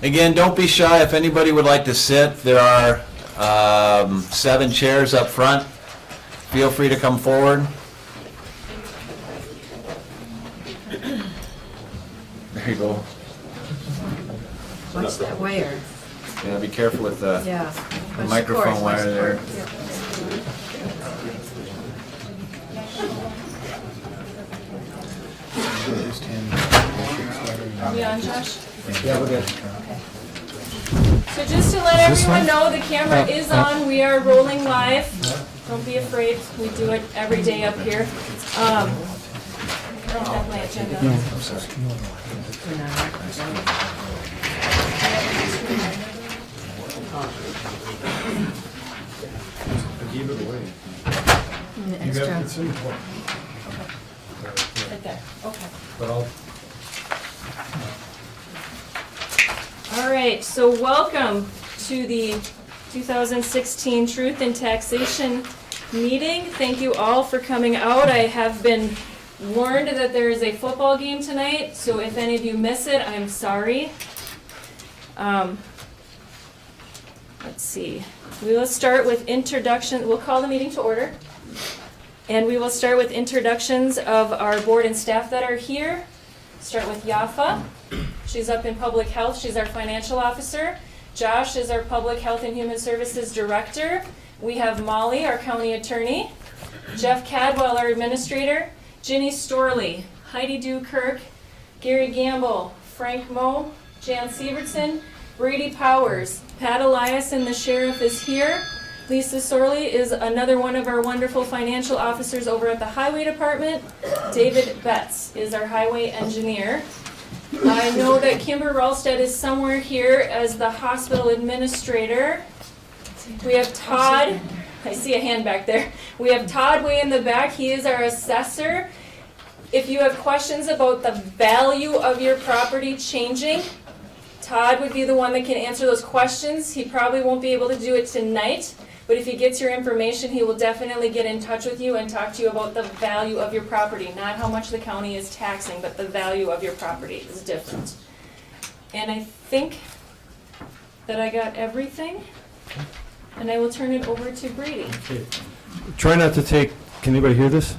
Again, don't be shy. If anybody would like to sit, there are 7 chairs up front. Feel free to come forward. There you go. Watch that wire. Yeah, be careful with the Yeah. microphone wire there. Are we on, Josh? Yeah, we're good. So just to let everyone know, the camera is on. We are rolling live. Don't be afraid. We do it every day up here. I don't have my agenda. Give it away. Extra. Right there. Okay. But I'll. All right, so welcome to the 2016 Truth in Taxation meeting. Thank you all for coming out. I have been warned that there is a football game tonight, so if any of you miss it, I'm sorry. Let's see. We will start with introduction. We'll call the meeting to order. And we will start with introductions of our board and staff that are here. Start with Yafa. She's up in public health. She's our financial officer. Josh is our public health and human services director. We have Molly, our county attorney. Jeff Cadwell, our administrator. Ginny Storley, Heidi Dukirk, Gary Gamble, Frank Moe, Jan Sievertson, Brady Powers, Pat Eliason, the sheriff, is here. Lisa Sorley is another one of our wonderful financial officers over at the highway department. David Betts is our highway engineer. I know that Kimber Ralstead is somewhere here as the hospital administrator. We have Todd. I see a hand back there. We have Todd way in the back. He is our assessor. If you have questions about the value of your property changing, Todd would be the one that can answer those questions. He probably won't be able to do it tonight, but if he gets your information, he will definitely get in touch with you and talk to you about the value of your property. Not how much the county is taxing, but the value of your property is different. And I think that I got everything. And I will turn it over to Brady. Okay. Try not to take, can anybody hear this?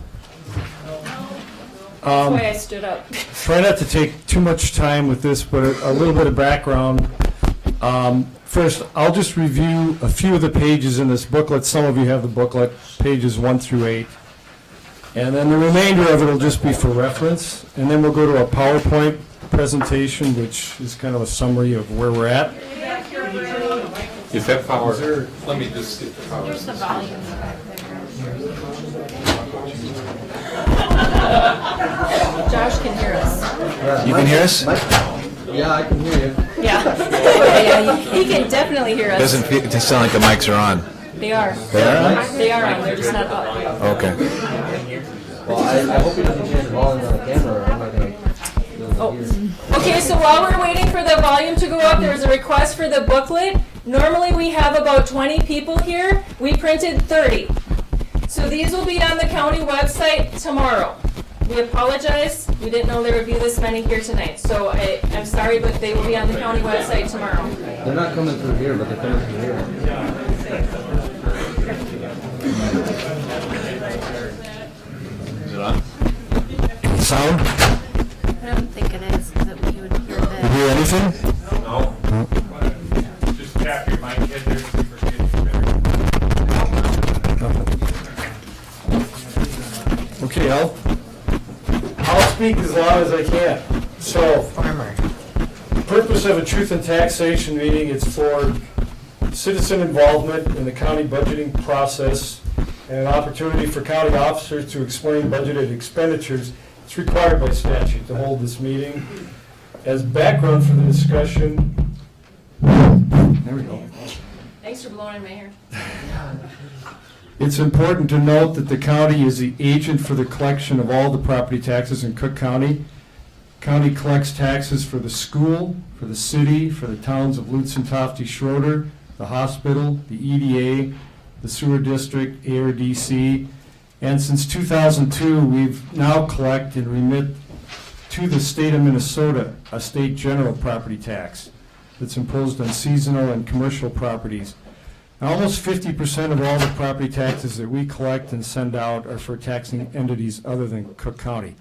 That's why I stood up. Try not to take too much time with this, but a little bit of background. First, I'll just review a few of the pages in this booklet. Some of you have the booklet, pages 1 through 8. And then the remainder of it will just be for reference. And then we'll go to a PowerPoint presentation, which is kind of a summary of where we're at. Is that power? Let me just see the power. Here's the volume. Josh can hear us. You can hear us? Yeah, I can hear you. Yeah. He can definitely hear us. Doesn't feel, it sound like the mics are on. They are. They are on? They are on. They're just not up. Okay. Well, I hope he doesn't change the volume on the camera, or I'm not going to. Okay, so while we're waiting for the volume to go up, there's a request for the booklet. Normally we have about 20 people here. We printed 30. So these will be on the county website tomorrow. We apologize. We didn't know there would be this many here tonight. So I'm sorry, but they will be on the county website tomorrow. They're not coming through here, but they're coming through here. Is it on? Sound? I don't think it is, because you would hear You that. hear anything? No. Just tap your mic head there, see if we're getting better. Okay, I'll speak as loud as I can. So, the purpose of a truth and taxation meeting is for citizen involvement in the county budgeting process and an opportunity for county officers to explain budgeted expenditures. It's required by statute to hold this meeting. As background for the discussion, there we go. Thanks for blowing in my hair. It's important to note that the county is the agent for the collection of all the property taxes in Cook County. County collects taxes for the school, for the city, for the towns of Lutz, Tofty, Schroeder, the hospital, the EDA, the sewer district, ARDC, and since 2002, we've now collect and remit to the state of Minnesota a state general property tax. that's imposed on seasonal and commercial properties. Now, almost 50% of all the property taxes that we collect and send out are for taxing entities other than Cook County.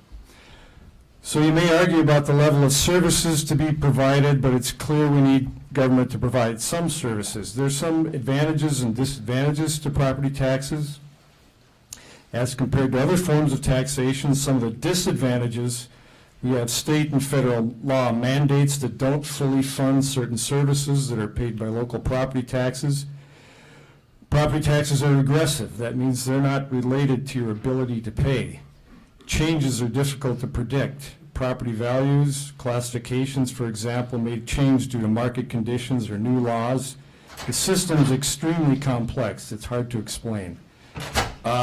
So you may argue about the level of services to be provided, but it's clear we need government to provide some services. There's some advantages and disadvantages to property taxes. As compared to other forms of taxation, some of the disadvantages, we have state and federal law mandates that don't fully fund certain services that are paid by local property taxes. Property taxes are regressive. That means they're not related to your ability to pay. Changes are difficult to predict. Property values, classifications, for example, may change due to market conditions or new laws. The system is extremely complex. It's hard to explain.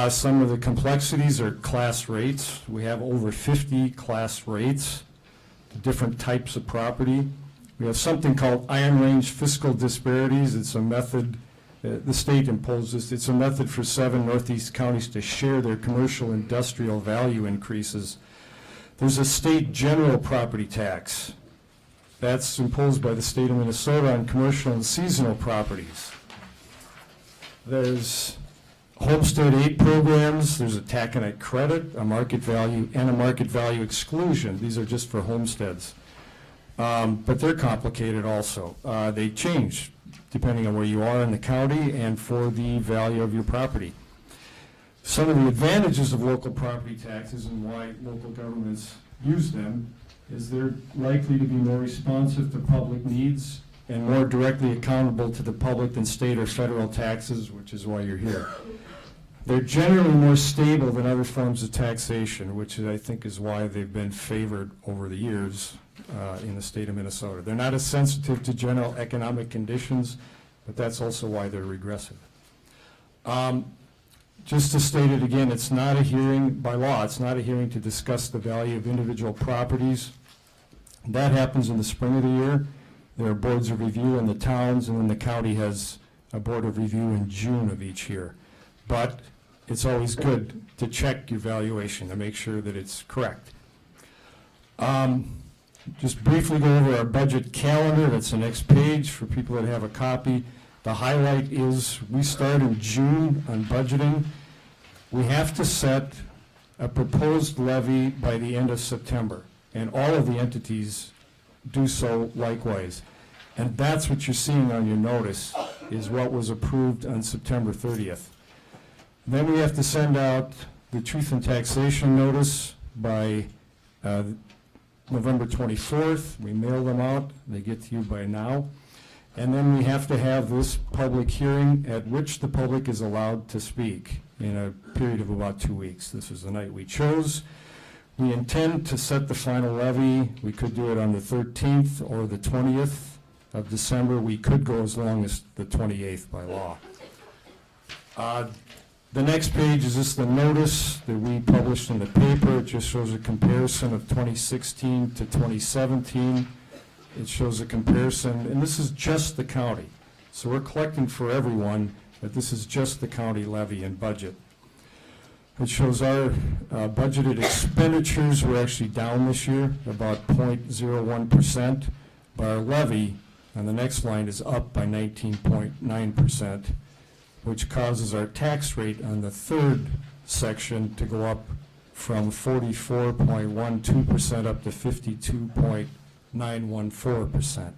Some of the complexities are class rates. We have over 50 class rates, different types of property. We have something called iron range fiscal disparities. It's a method, the state imposes, it's a method for 7 Northeast counties to share their commercial industrial value increases. There's a state general property tax. That's imposed by the state of Minnesota on commercial and seasonal properties. There's homestead aid programs, there's a taconite credit, a market value, and a market value exclusion. These are just for homesteads. But they're complicated also. They change depending on where you are in the county and for the value of your property. Some of the advantages of local property taxes and why local governments use them is they're likely to be more responsive to public needs and more directly accountable to the public than state or federal taxes, which is why you're here. They're generally more stable than other forms of taxation, which I think is why they've been favored over the years in the state of Minnesota. They're not as sensitive to general economic conditions, but that's also why they're regressive. Just to state it again, it's not a hearing by law. It's not a hearing to discuss the value of individual properties. That happens in the spring of the year. There are boards of review in the towns, and then the county has a board of review in June of each year. But it's always good to check your valuation to make sure that it's correct. Just briefly go over our budget calendar. That's the next page for people that have a copy. The highlight is we start in June on budgeting. We have to set a proposed levy by the end of September, and all of the entities do so likewise. And that's what you're seeing on your notice, is what was approved on September 30th. Then we have to send out the truth and taxation notice by November 24th. We mail them out. They get to you by now. And then we have to have this public hearing at which the public is allowed to speak in a period of about 2 weeks. This is the night we chose. We intend to set the final levy. We could do it on the 13th or the 20th of December. We could go as long as the 28th by law. The next page is just the notice that we published in the paper. It just shows a comparison of 2016 to 2017. It shows a comparison, and this is just the county. So we're collecting for everyone, but this is just the county levy and budget. It shows our budgeted expenditures were actually down this year, about 0.01%, but our levy on the next line is up by 19.9%, which causes our tax rate on the third section to go up from 44.12% up to 52.914%.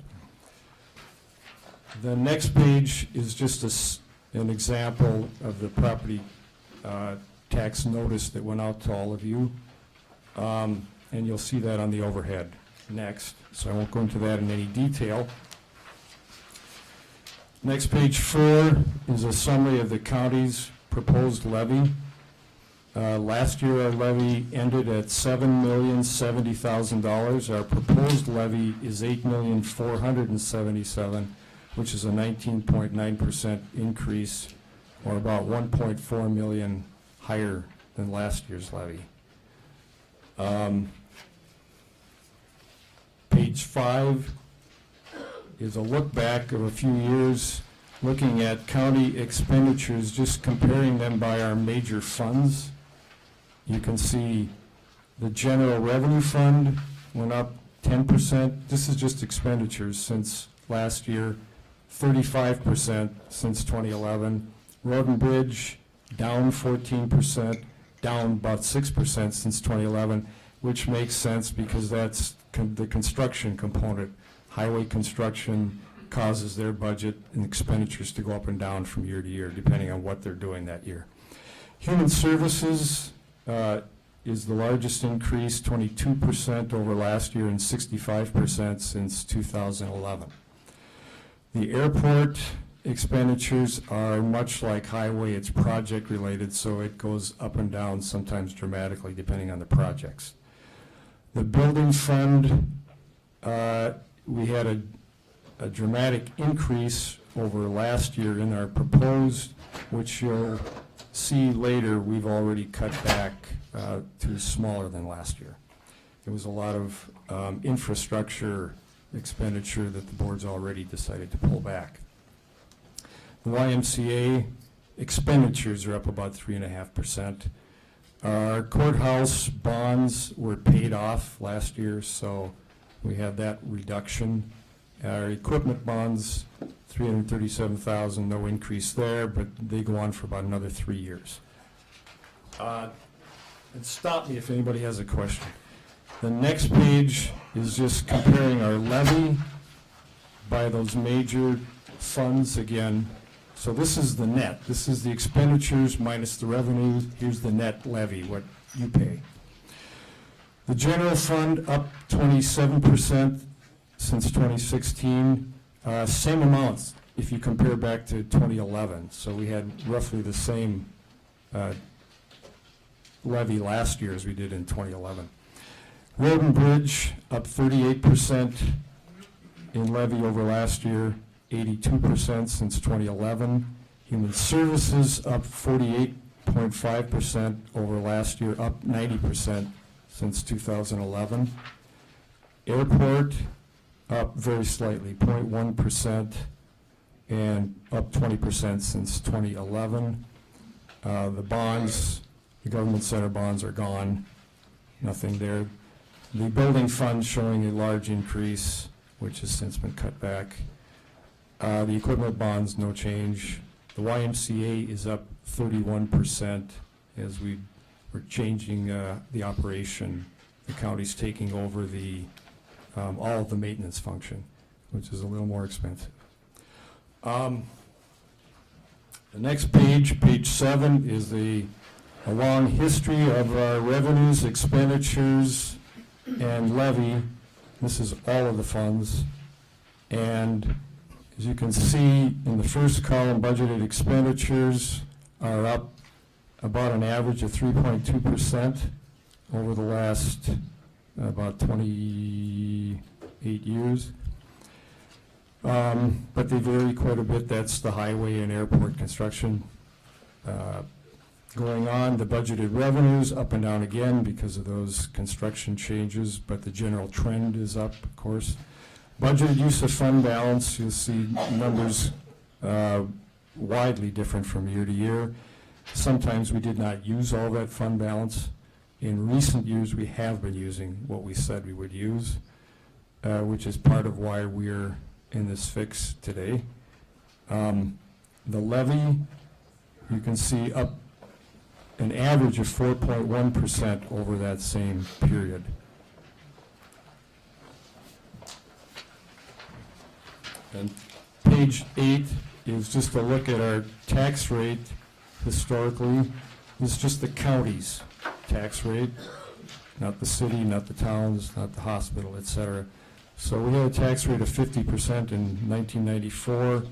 The next page is just an example of the property tax notice that went out to all of you, and you'll see that on the overhead next, so I won't go into that in any detail. Next, page 4 is a summary of the county's proposed levy. Last year, our levy ended at $7,070,000. Our proposed levy is $8,477,000, which is a 19.9% increase, or about $1.4 million higher than last year's levy. Page 5 is a look back of a few years, looking at county expenditures, just comparing them by our major funds. You can see the general revenue fund went up 10%. This is just expenditures since last year, 35% since 2011. Road and Bridge, down 14%, down about 6% since 2011, which makes sense because that's the construction component. Highway construction causes their budget and expenditures to go up and down from year to year, depending on what they're doing that year. Human Services is the largest increase, 22% over last year and 65% since 2011. The airport expenditures are much like highway, it's project related, so it goes up and down, sometimes dramatically, depending on the projects. The building fund, we had a dramatic increase over last year in our proposed, which you'll see later, we've already cut back to smaller than last year. There was a lot of infrastructure expenditure that the board's already decided to pull back. The YMCA expenditures are up about 3.5%. Our courthouse bonds were paid off last year, so we had that reduction. Our equipment bonds, $337,000, no increase there, but they go on for about another 3 years. And stop me if anybody has a question. The next page is just comparing our levy by those major funds again. So this is the net. This is the expenditures minus the revenue. Here's the net levy, what you pay. The general fund up 27% since 2016. Same amounts if you compare back to 2011. So we had roughly the same levy last year as we did in 2011. Road and Bridge up 38% in levy over last year, 82% since 2011. Human Services up 48.5% over last year, up 90% since 2011. Airport up very slightly, 0.1%, and up 20% since 2011. The bonds, the government center bonds are gone, nothing there. The building fund showing a large increase, which has since been cut back. The equipment bonds, no change. The YMCA is up 31% as we were changing the operation. The county's taking over all of the maintenance function, which is a little more expensive. The next page, page 7, is a long history of our revenues, expenditures, and levy. This is all of the funds. And as you can see, in the first column, budgeted expenditures are up about an average of 3.2% over the last about 28 years. But they vary quite a bit. That's the highway and airport construction going on. The budgeted revenues up and down again because of those construction changes, but the general trend is up, of course. Budgeted use of fund balance, you'll see numbers widely different from year to year. Sometimes we did not use all that fund balance. In recent years, we have been using what we said we would use, which is part of why we're in this fix today. The levy, you can see up an average of 4.1% over that same period. And page 8 is just a look at our tax rate historically. This is just the county's tax rate, not the city, not the towns, not the hospital, etc. So we had a tax rate of 50% in 1994,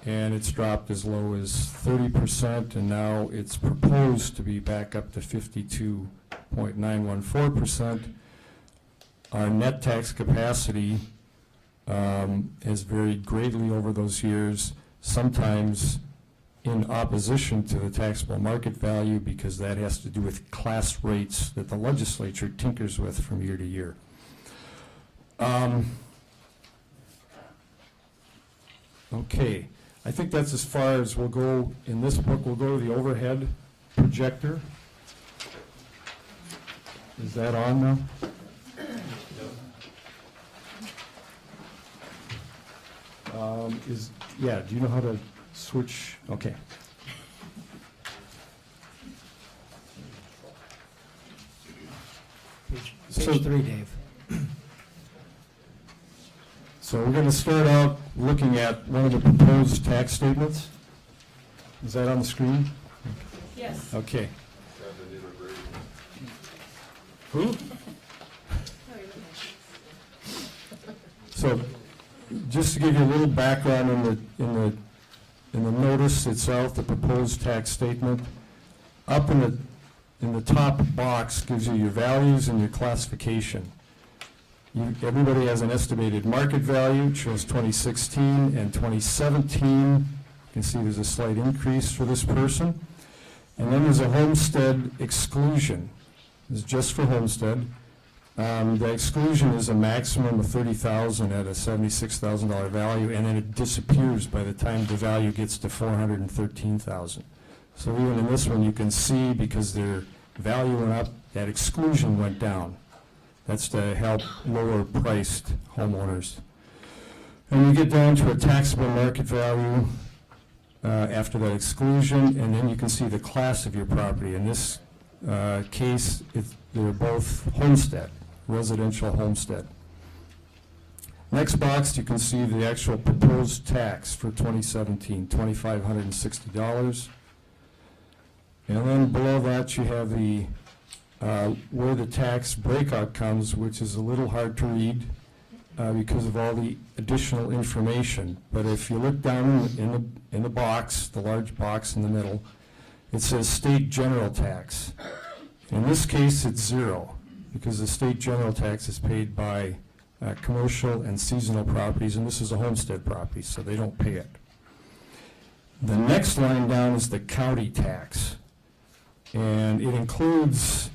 and it's dropped as low as 30%, and now it's proposed to be back up to 52.914%. Our net tax capacity has varied greatly over those years, sometimes in opposition to the taxable market value, because that has to do with class rates that the legislature tinkers with from year to year. Okay, I think that's as far as we'll go in this book. We'll go to the overhead projector. Is that on now? Do you know how to switch? Okay. So- Page 3, Dave. So we're going to start out looking at one of the proposed tax statements. Is that on the screen? Yes. Okay. Who? So, just to give you a little background in the notice itself, the proposed tax statement, up in the top box gives you your values and your classification. Everybody has an estimated market value, it shows 2016 and 2017. You can see there's a slight increase for this person. And then there's a homestead exclusion. This is just for homestead. The exclusion is a maximum of $30,000 at a $76,000 value, and then it disappears by the time the value gets to $413,000. So even in this one, you can see because their value went up, that exclusion went down. That's to help lower priced homeowners. And you get down to a taxable market value after that exclusion, and then you can see the class of your property. In this case, they're both homestead, residential homestead. Next box, you can see the actual proposed tax for 2017, $2,560. And then below that, you have the where the tax breakout comes, which is a little hard to read because of all the additional information. But if you look down in the box, the large box in the middle, it says state general tax. In this case, it's zero, because the state general tax is paid by commercial and seasonal properties, and this is a homestead property, so they don't pay it. The next line down is the county tax, and it includes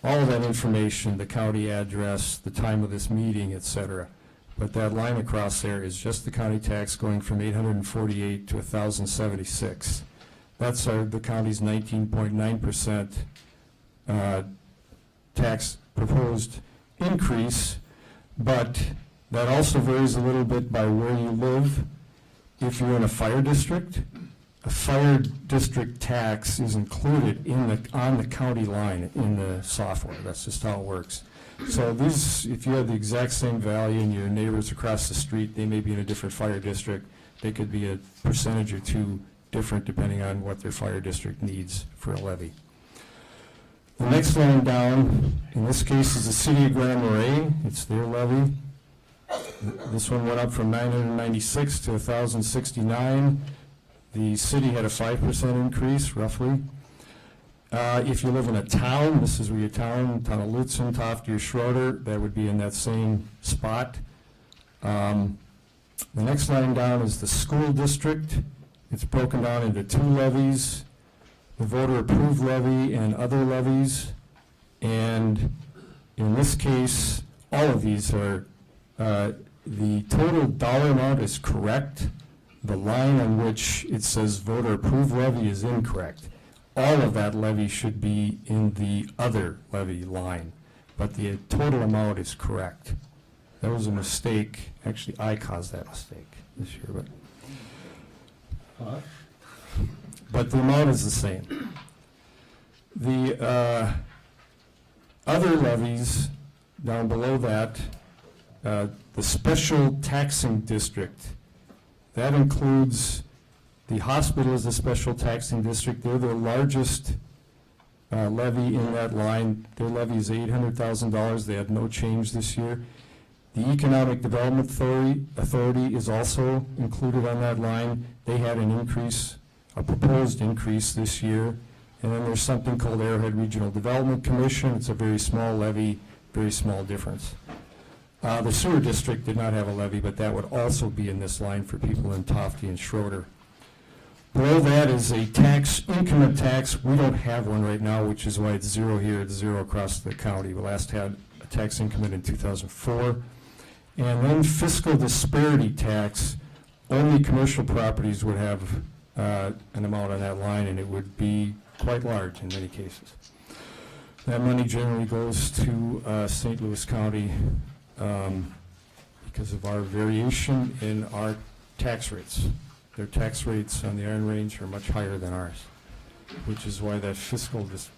all of that information, the county address, the time of this meeting, etc. But that line across there is just the county tax going from $848 to $1,076. That's the county's 19.9% tax proposed increase, but that also varies a little bit by where you live. If you're in a fire district tax is included on the county line in the software. That's just how it works. So these, if you have the exact same value and your neighbors across the street, they may be in a different fire district, they could be a percentage or two different depending on what their fire district needs for a levy. The next line down, in this case, is the city of Grand Marais. It's their levy. This one went up from $996 to $1,069. The city had a 5% increase, roughly. If you live in a town, this is where your town of Lutzen, Tofte, or Schroeder, that would be in that same spot. The next line down is the school district. It's broken down into two levies, the voter-approved levy and other levies. And in this case, all of these are, the total dollar amount is correct. The line on which it says voter-approved levy is incorrect. All of that levy should be in the other levy line, but the total amount is correct. That was a mistake. Actually, I caused that mistake this year, but the amount is the same. The other levies down below that, the special taxing district, that includes the hospital as a special taxing district. They're the largest levy in that line. Their levy is $800,000. They had no change this year. The Economic Development Authority is also included on that line. They had an increase, a proposed increase this year. And then there's something called Arrowhead Regional Development Commission. It's a very small levy, very small difference. The sewer district did not have a levy, but that would also be in this line for people in Tofte and Schroeder. Below that is a tax, increment tax. We don't have one right now, which is why it's zero here. It's zero across the county. We last had a tax increment in 2004. And then fiscal disparity tax. Only commercial properties would have an amount on that line, and it would be quite large in many cases. That money generally goes to St. Louis County because of our variation in our tax rates. Their tax rates on the Iron Range are much higher than ours, which is why that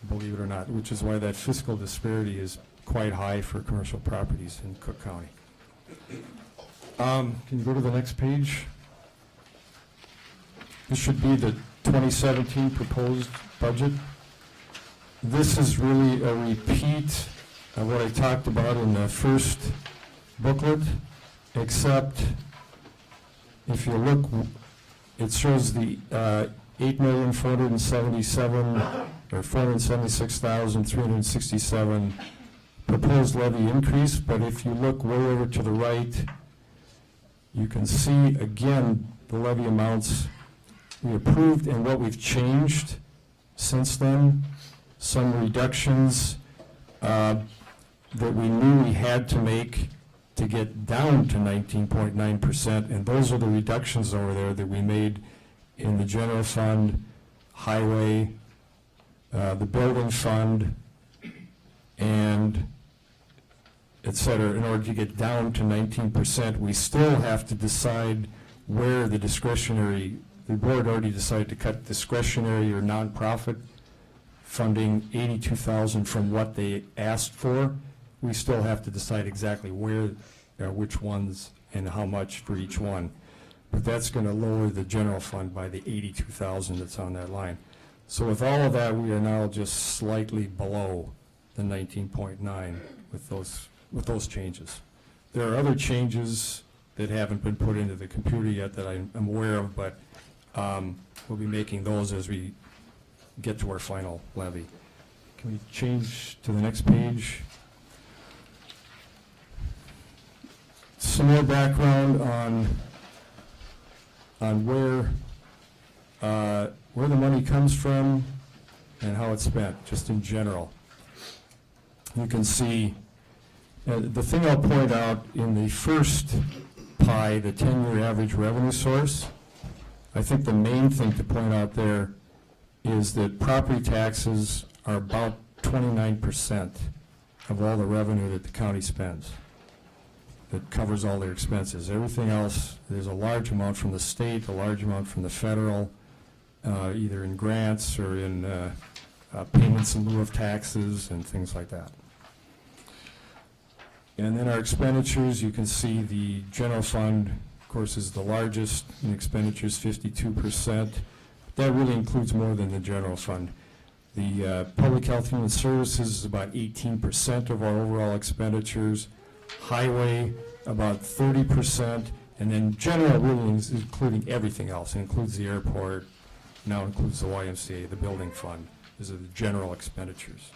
believe it or not, which is why that fiscal disparity is quite high for commercial properties in Cook County. Can you go to the next page? This should be the 2017 proposed budget. This is really a repeat of what I talked about in the first booklet, except if you look, it shows the 476,367 proposed levy increase, but if you look way over to the right, you can see again the levy amounts we approved and what we've changed since then. Some reductions that we knew we had to make to get down to 19.9%, and those are the reductions over there that we made in the general fund, highway, the building fund, and et cetera. In order to get down to 19%, we still have to decide where the discretionary, the board already decided to cut discretionary or nonprofit funding $82,000 from what they asked for. We still have to decide exactly where, which ones and how much for each one. But that's going to lower the general fund by the $82,000 that's on that line. So with all of that, we are now just slightly below the 19.9 with those changes. There are other changes that haven't been put into the computer yet that I'm aware of, but we'll be making those as we get to our final levy. Can we change to the next page? Some more background on where the money comes from and how it's spent, just in general. You can see, the thing I'll point out in the first pie, the 10-year average revenue source, I think the main thing to point out there is that property taxes are about 29% of all the revenue that the county spends. That covers all their expenses. Everything else, there's a large amount from the state, a large amount from the federal, either in grants or in payments in lieu of taxes and things like that. And then our expenditures, you can see the general fund, of course, is the largest in expenditures, 52%. That really includes more than the general fund. The public health and human services is about 18% of our overall expenditures. Highway, about 30%, and then general really is including everything else. It includes the airport, now includes the YMCA, the building fund. These are the general expenditures.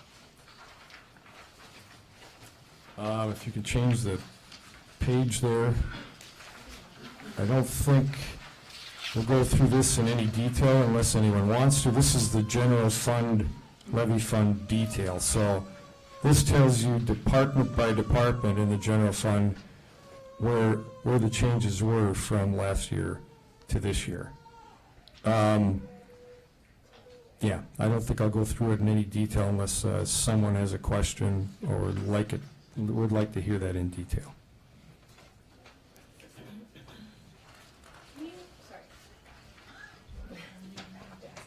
If you could change the page there. I don't think we'll go through this in any detail unless anyone wants to. This is the general fund, levy fund detail. So this tells you department by department in the general fund where the changes were from last year to this year. Yeah, I don't think I'll go through it in any detail unless someone has a question or would like to hear that in detail.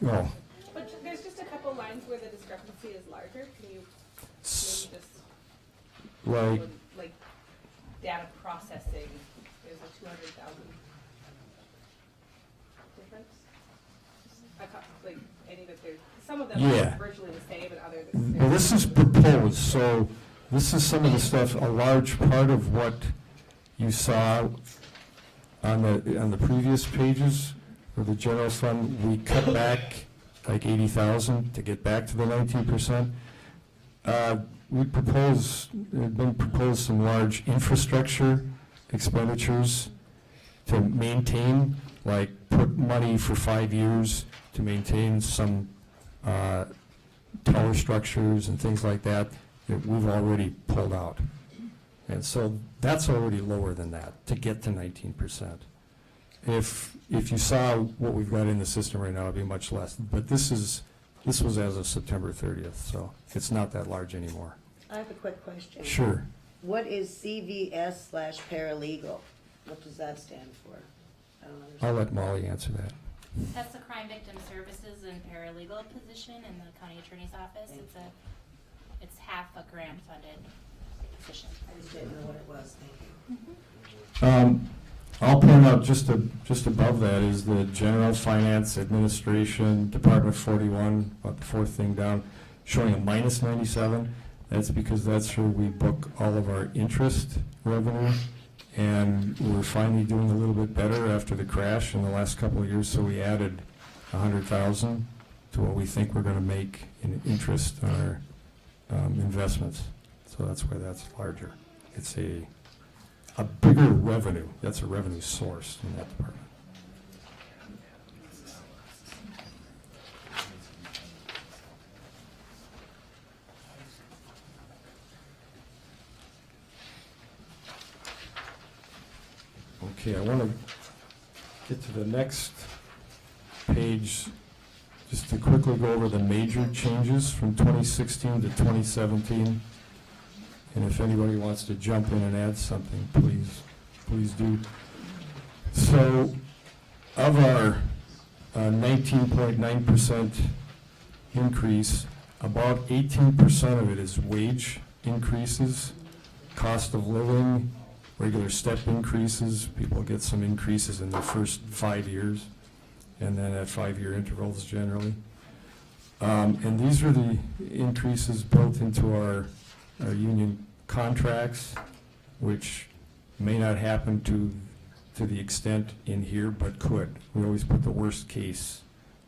Oh, But there's just a couple lines where the discrepancy is larger. Can you maybe just, like data processing, there's a 200,000 difference? Like, any that there's, some of them Yeah. are virtually the same and others. well, this is proposed, so this is some of the stuff, a large part of what you saw on the previous pages for the general fund. We cut back like 80,000 to get back to the 19%. There have been proposed some large infrastructure expenditures to maintain, like put money for 5 years to maintain some tower structures and things like that we've already pulled out. And so that's already lower than that to get to 19%. If you saw what we've got in the system right now, it'd be much less. But this was as of September 30th, so it's not that large anymore. I have a quick question. Sure. What is CVS/paralegal? What does that stand for? I'll let Molly answer that. That's the crime victim services and paralegal position in the county attorney's office. It's half a grant funded position. I just didn't know what it was, thank you. I'll point out just above that is the General Finance Administration, Department 41, about the fourth thing down, showing a minus 97. That's because that's where we book all of our interest revenue. And we're finally doing a little bit better after the crash in the last couple of years, so we added 100,000 to what we think we're going to make in interest on our investments. So that's why that's larger. It's a bigger revenue. That's a revenue source in that department. Okay, I want to get to the next page just to quickly go over the major changes from 2016 to 2017. And if anybody wants to jump in and add something, please do. So, of our 19.9% increase, about 18% of it is wage increases, cost of living, regular step increases. People get some increases in their first 5 years, and then at 5-year intervals generally. And these are the increases built into our union contracts, which may not happen to the extent in here, but could. We always put the worst case,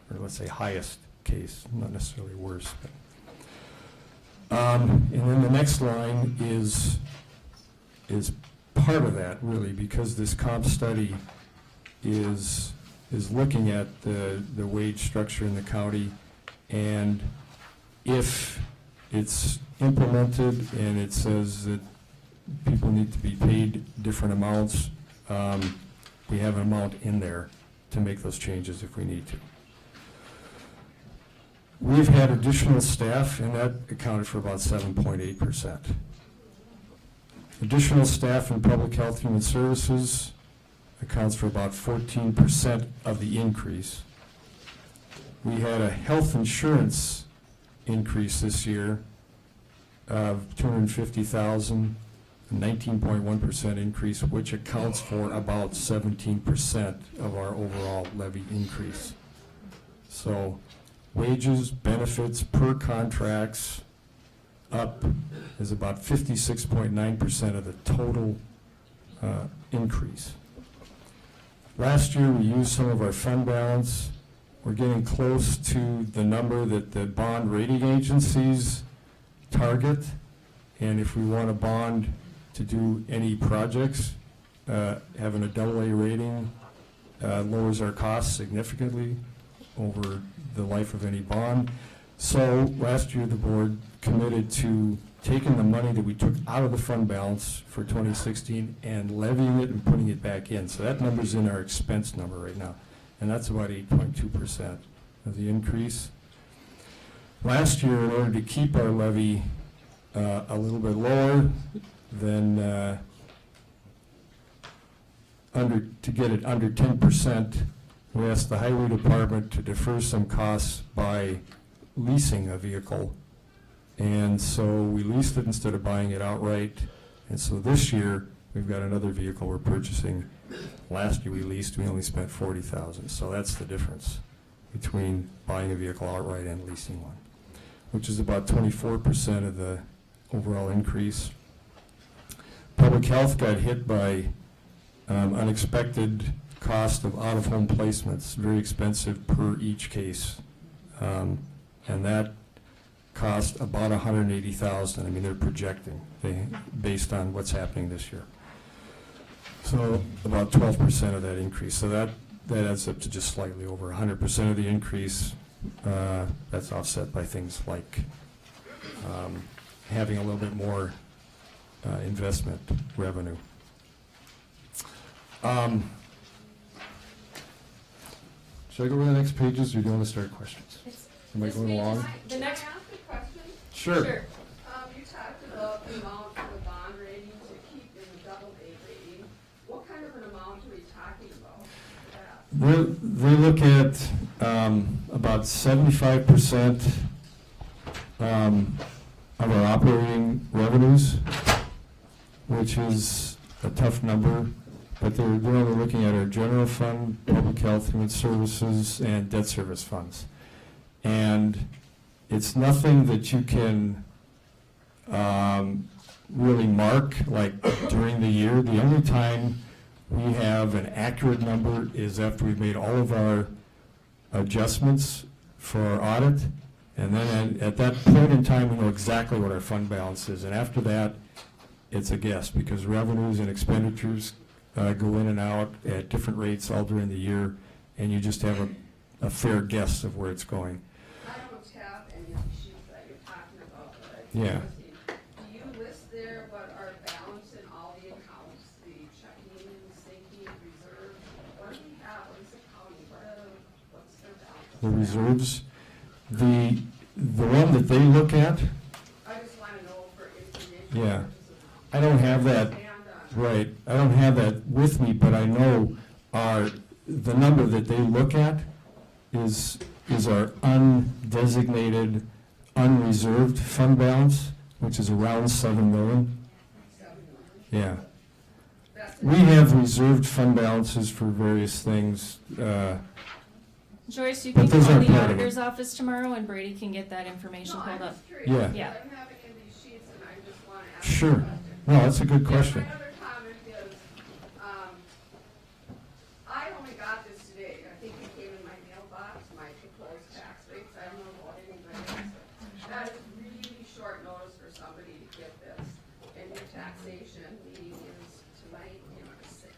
or let's say highest case, not necessarily worst. But. And then the next line is part of that, really, because this comp study is looking at the wage structure in the county, and if it's implemented and it says that people need to be paid different amounts, we have an amount in there to make those changes if we need to. We've had additional staff, and that accounted for about 7.8%. Additional staff in public health human services accounts for about 14% of the increase. We had a health insurance increase this year of $250,000, a 19.1% increase, which accounts for about 17% of our overall levy increase. So wages, benefits per contracts up is about 56.9% of the total increase. Last year we used some of our fund balance. We're getting close to the number that the bond rating agencies target, and if we want a bond to do any projects, having a AA rating lowers our costs significantly over the life of any bond. So last year the board committed to taking the money that we took out of the fund balance for 2016 and levying it and putting it back in. So that number's in our expense number right now, and that's about 8.2% of the increase. Last year, in order to keep our levy a little bit lower than to get it under 10%, we asked the highway department to defer some costs by leasing a vehicle. And so we leased it instead of buying it outright. And so this year, we've got another vehicle we're purchasing. Last year we leased, we only spent $40,000. So that's the difference between buying a vehicle outright and leasing one, which is about 24% of the overall increase. Public health got hit by unexpected cost of out-of-home placements, very expensive per each case. And that cost about $180,000. I mean, they're projecting based on what's happening this year. So about 12% of that increase. So that adds up to just slightly over 100% of the increase. That's offset by things like having a little bit more investment revenue. Should I go over the next pages, or do you want to start questions? Am I going along? The next, Can I ask a question? Sure. You talked about the amount for the bond rating to keep in the AA rating. What kind of an amount are we talking about? They look at about 75% of our operating revenues, which is a tough number, but they're only looking at our general fund, public health, human services, and debt service funds. And it's nothing that you can really mark like during the year. The only time we have an accurate number is after we've made all of our adjustments for our audit. And then at that point in time, we know exactly what our fund balance is. And after that, it's a guess, because revenues and expenditures go in and out at different rates all during the year, and you just have a fair guess of where it's going. I don't have any of the sheets that you're talking about, but I Yeah. do you list there what our balance in all the accounts, the checking, sinking, reserve? What do we have? What is the county? What's their balance? The reserves, the one that they look at, I just want to know for information. Yeah. purposes. I don't have that. And, Right, I don't have that with me, but I know the number that they look at is our undesignated, unreserved fund balance, which is around 7 million. Yeah. that's We have reserved fund balances for various things. Joyce, you But can those call aren't the part of it. auditor's office tomorrow and Brady can get that information No, pulled I'm up. just curious. Yeah. because Yeah. I don't have any of these sheets, and I just want to ask. Sure. a question. No, that's a good question. My other comment is, I only got this today. I think it came in my mailbox, my proposed tax rates. I don't know about anybody else. That is really short notice for somebody to get this. And your taxation meeting is tonight,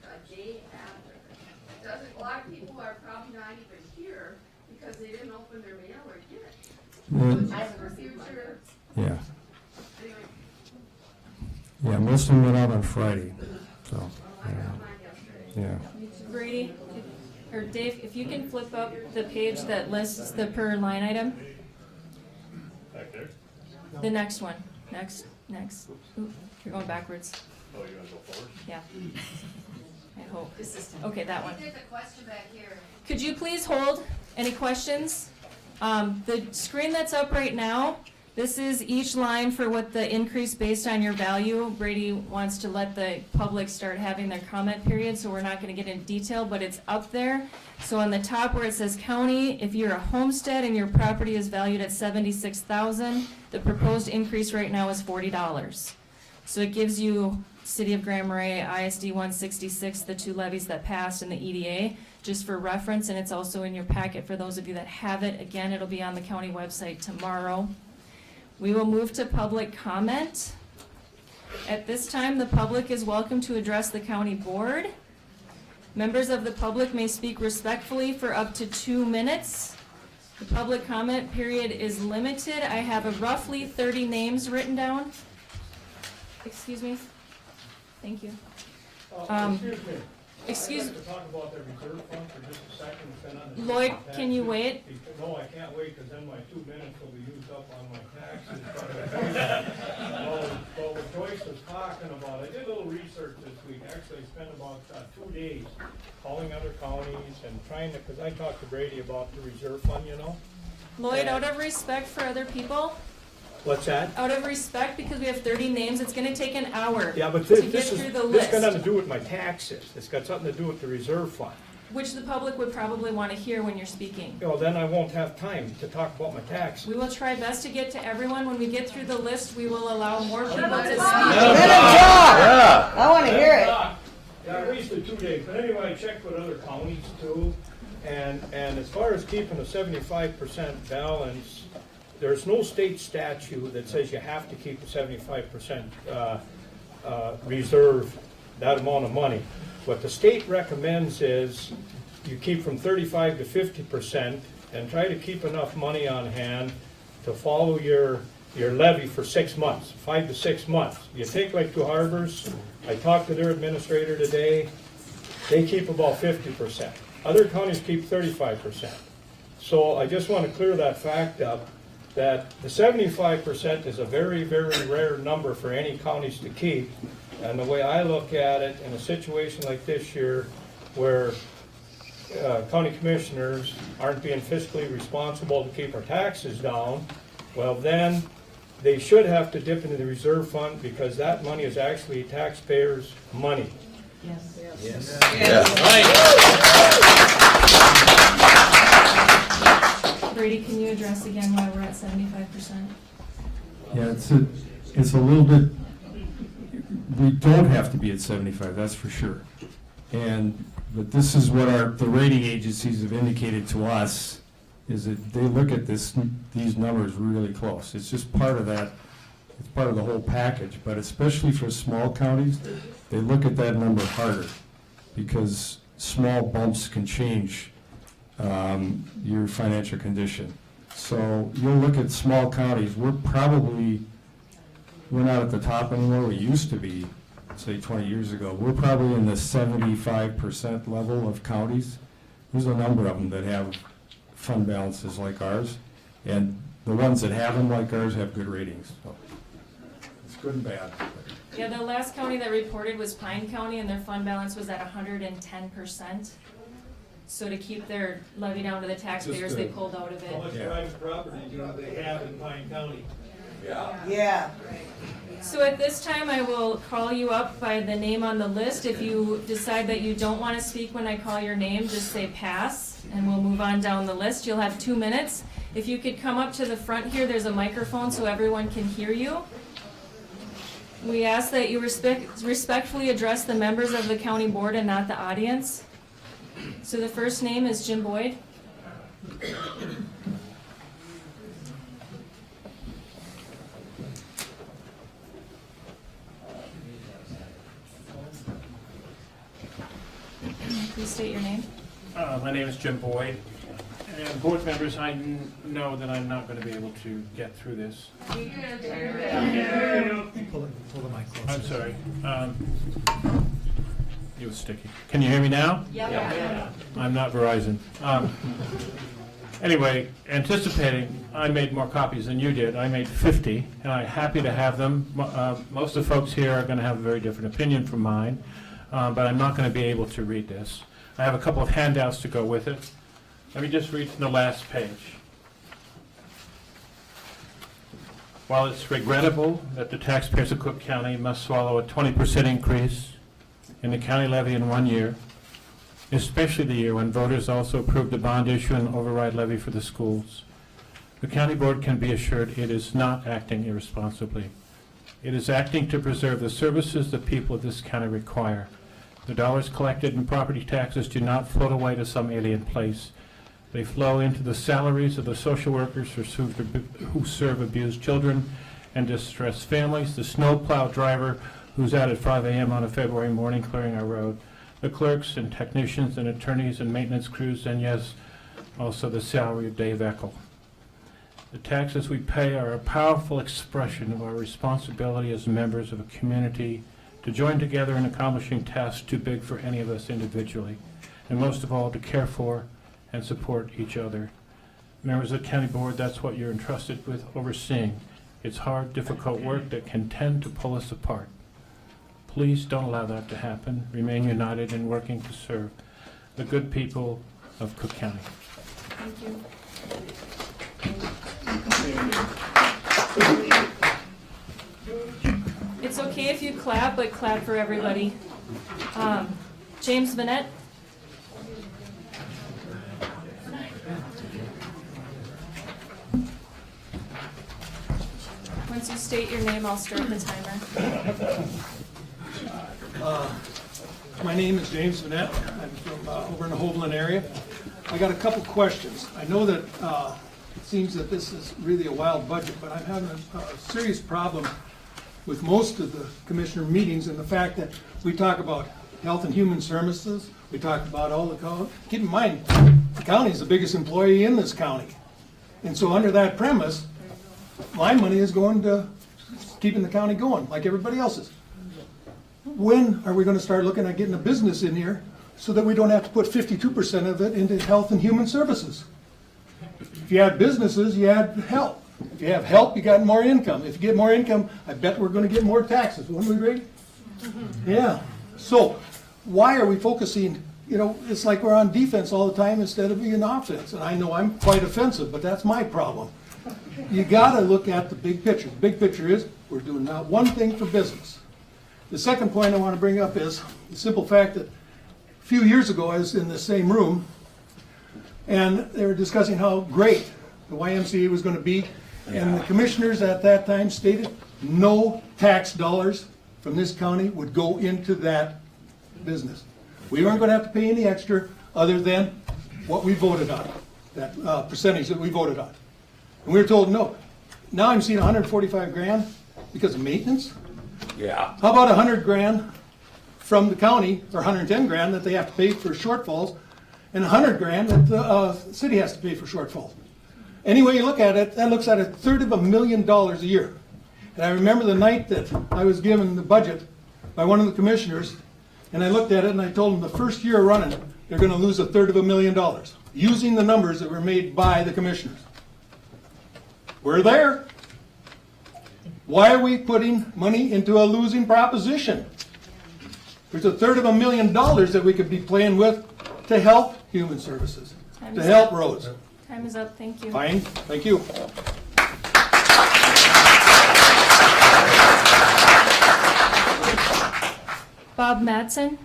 a day after. It doesn't, a lot of people are probably not even here because they didn't open their mail or get it. So Yeah. just for future, Yeah, anyway, yeah, most of them went out on Friday, so, I got mine yesterday. yeah. Brady, or Dave, if you can flip up the page that lists the per line item. Back there? The next one, next. Oop, you're going backwards. Oh, you're gonna go forward? Yeah. I hope. Okay, that one. There's a question back here. Could you please hold? Any questions? The screen that's up right now, this is each line for what the increase based on your value. Brady wants to let the public start having their comment period, so we're not gonna get into detail, but it's up there. So on the top where it says county, if you're a homestead and your property is valued at $76,000, the proposed increase right now is $40. So it gives you City of Grand Marais, ISD 166, the two levies that passed, and the EDA, just for reference, and it's also in your packet for those of you that have it. Again, it'll be on the county website tomorrow. We will move to public comment. At this time, the public is welcome to address the county board. Members of the public may speak respectfully for up to 2 minutes. The public comment period is limited. I have roughly 30 names written down. Excuse me? Thank you. Excuse me. Excuse- I'd like to talk about the reserve fund for just a second. It's been on the- Lloyd, can you wait? No, I can't wait, because then my 2 minutes will be used up on my taxes. But what Joyce was talking about, I did a little research this week. Actually, I spent about 2 days calling other counties and trying to, because I talked to Brady about the reserve fund, you know? Lloyd, out of respect for other people, What's that? out of respect, because we have 30 names, it's gonna take an hour Yeah, but to this get is, through the this got nothing list, to do with my taxes. It's got something to do with the reserve fund. which the public would probably wanna hear when you're speaking. Well, then I won't have time to talk about my taxes. We will try best to get to everyone. When we get through the list, we will allow more people to speak. Yeah. I wanna hear it. Yeah, at least the 2 days, but anyway, I checked with other counties too, and as far as keeping a 75% balance, there's no state statute that says you have to keep a 75% reserve, that amount of money. What the state recommends is you keep from 35 to 50% and try to keep enough money on hand to follow your levy for 6 months, 5 to 6 months. You take like Two Harbors, I talked to their administrator today, they keep about 50%. Other counties keep 35%. So I just want to clear that fact up, that the 75% is a very, very rare number for any counties to keep. And the way I look at it, in a situation like this year, where county commissioners aren't being fiscally responsible to keep our taxes down, well then, they should have to dip into the reserve fund because that money is actually taxpayers' money. Brady, can you address again why we're at 75%? Yeah, it's a little bit, we don't have to be at 75, that's for sure. But this is what the rating agencies have indicated to us, is that they look at these numbers really close. It's just part of that, it's part of the whole package, but especially for small counties, they look at that number harder because small bumps can change your financial condition. So you'll look at small counties, we're not at the top anymore, we used to be, say 20 years ago. We're probably in the 75% level of counties. There's a number of them that have fund balances like ours, and the ones that have them like ours have good ratings. So it's good and bad. Yeah, the last county that reported was Pine County, and their fund balance was at 110%. So to keep their levy down to the taxpayers, they pulled out of How it. much private property do they have in Pine County? Yeah. So at this time, I will call you up by the name on the list. If you decide that you don't want to speak when I call your name, just say pass, and we'll move on down the list. You'll have 2 minutes. If you could come up to the front here, there's a microphone so everyone can hear you. We ask that you respectfully address the members of the county board and not the audience. So the first name is Jim Boyd. Please state your name. My name is Jim Boyd. And board members, I know that I'm not going to be able to get through this. Pull the mic closer. I'm sorry. It was sticky. Can you hear me now? Yeah. I'm not Verizon. Anyway, anticipating, I made more copies than you did. I made 50, and I'm happy to have them. Most of the folks here are going to have a very different opinion from mine, but I'm not going to be able to read this. I have a couple of handouts to go with it. Let me just read from the last page. While it's regrettable that the taxpayers of Cook County must swallow a 20% increase in the county levy in 1 year, especially the year when voters also approved the bond issue and override levy for the schools, the county board can be assured it is not acting irresponsibly. It is acting to preserve the services the people of this county require. The dollars collected in property taxes do not float away to some alien place. They flow into the salaries of the social workers who serve abused children and distressed families, the snowplow driver who's out at 5 a.m. on a February morning clearing our road, the clerks and technicians and attorneys and maintenance crews, and yes, also the salary of Dave Eckel. The taxes we pay are a powerful expression of our responsibility as members of a community to join together in accomplishing tasks too big for any of us individually, and most of all, to care for and support each other. Members of the county board, that's what you're entrusted with overseeing. It's hard, difficult work that can tend to pull us apart. Please don't allow that to happen. Remain united in working to serve the good people of Cook County. Thank you. It's okay if you clap, but clap for everybody. James Vanette. Once you state your name, I'll start the timer. My name is James Vanette. I'm from over in the Hovland area. I got a couple questions. I know that it seems that this is really a wild budget, but I'm having a serious problem with most of the commissioner meetings and the fact that we talk about health and human services, we talk about all the county. Keep in mind, the county is the biggest employee in this county. And so under that premise, my money is going to keeping the county going like everybody else's. When are we going to start looking at getting a business in here so that we don't have to put 52% of it into health and human services? If you have businesses, you have help. If you have help, you got more income. If you get more income, I bet we're going to get more taxes, wouldn't we, Ray? Yeah. So why are we focusing you know, it's like we're on defense all the time instead of being offense. And I know I'm quite offensive, but that's my problem. You gotta look at the big picture. The big picture is, we're doing not one thing for business. The second point I want to bring up is the simple fact that a few years ago, I was in the same room, and they were discussing how great the YMCA was going to be, and the commissioners at that time stated no tax dollars from this county would go into that business. We weren't going to have to pay any extra other than what we voted on, that percentage that we voted on. And we were told no. Now I'm seeing 145 grand because of maintenance. Yeah. How about 100 grand from the county, or 110 grand that they have to pay for shortfalls, and 100 grand that the city has to pay for shortfalls? Any way you look at it, that looks at $333,000 a year. And I remember the night that I was given the budget by one of the commissioners, and I looked at it and I told them the first year running, they're going to lose $333,000, using the numbers that were made by the commissioners. We're there. Why are we putting money into a losing proposition? There's $333,000 that we could be playing with to help human services, to help roads. Time is up, thank you. Fine, thank you. Bob Madsen.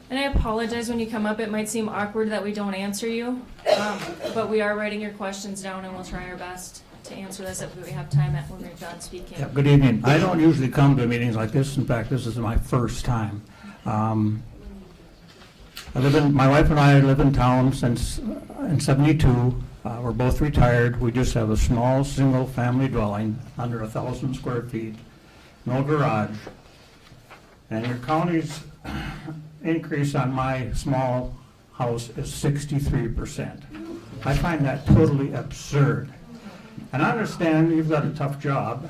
And I apologize when you come up, it might seem awkward that we don't answer you, but we are writing your questions down and we'll try our best to answer this if we have time when we're done speaking. Yeah, good evening. I don't usually come to meetings like this. In fact, this is my first time. My wife and I live in town since in '72. We're both retired. We just have a small single-family dwelling under 1,000 square feet, no garage. And your county's increase on my small house is 63%. I find that totally absurd. And I understand you've got a tough job,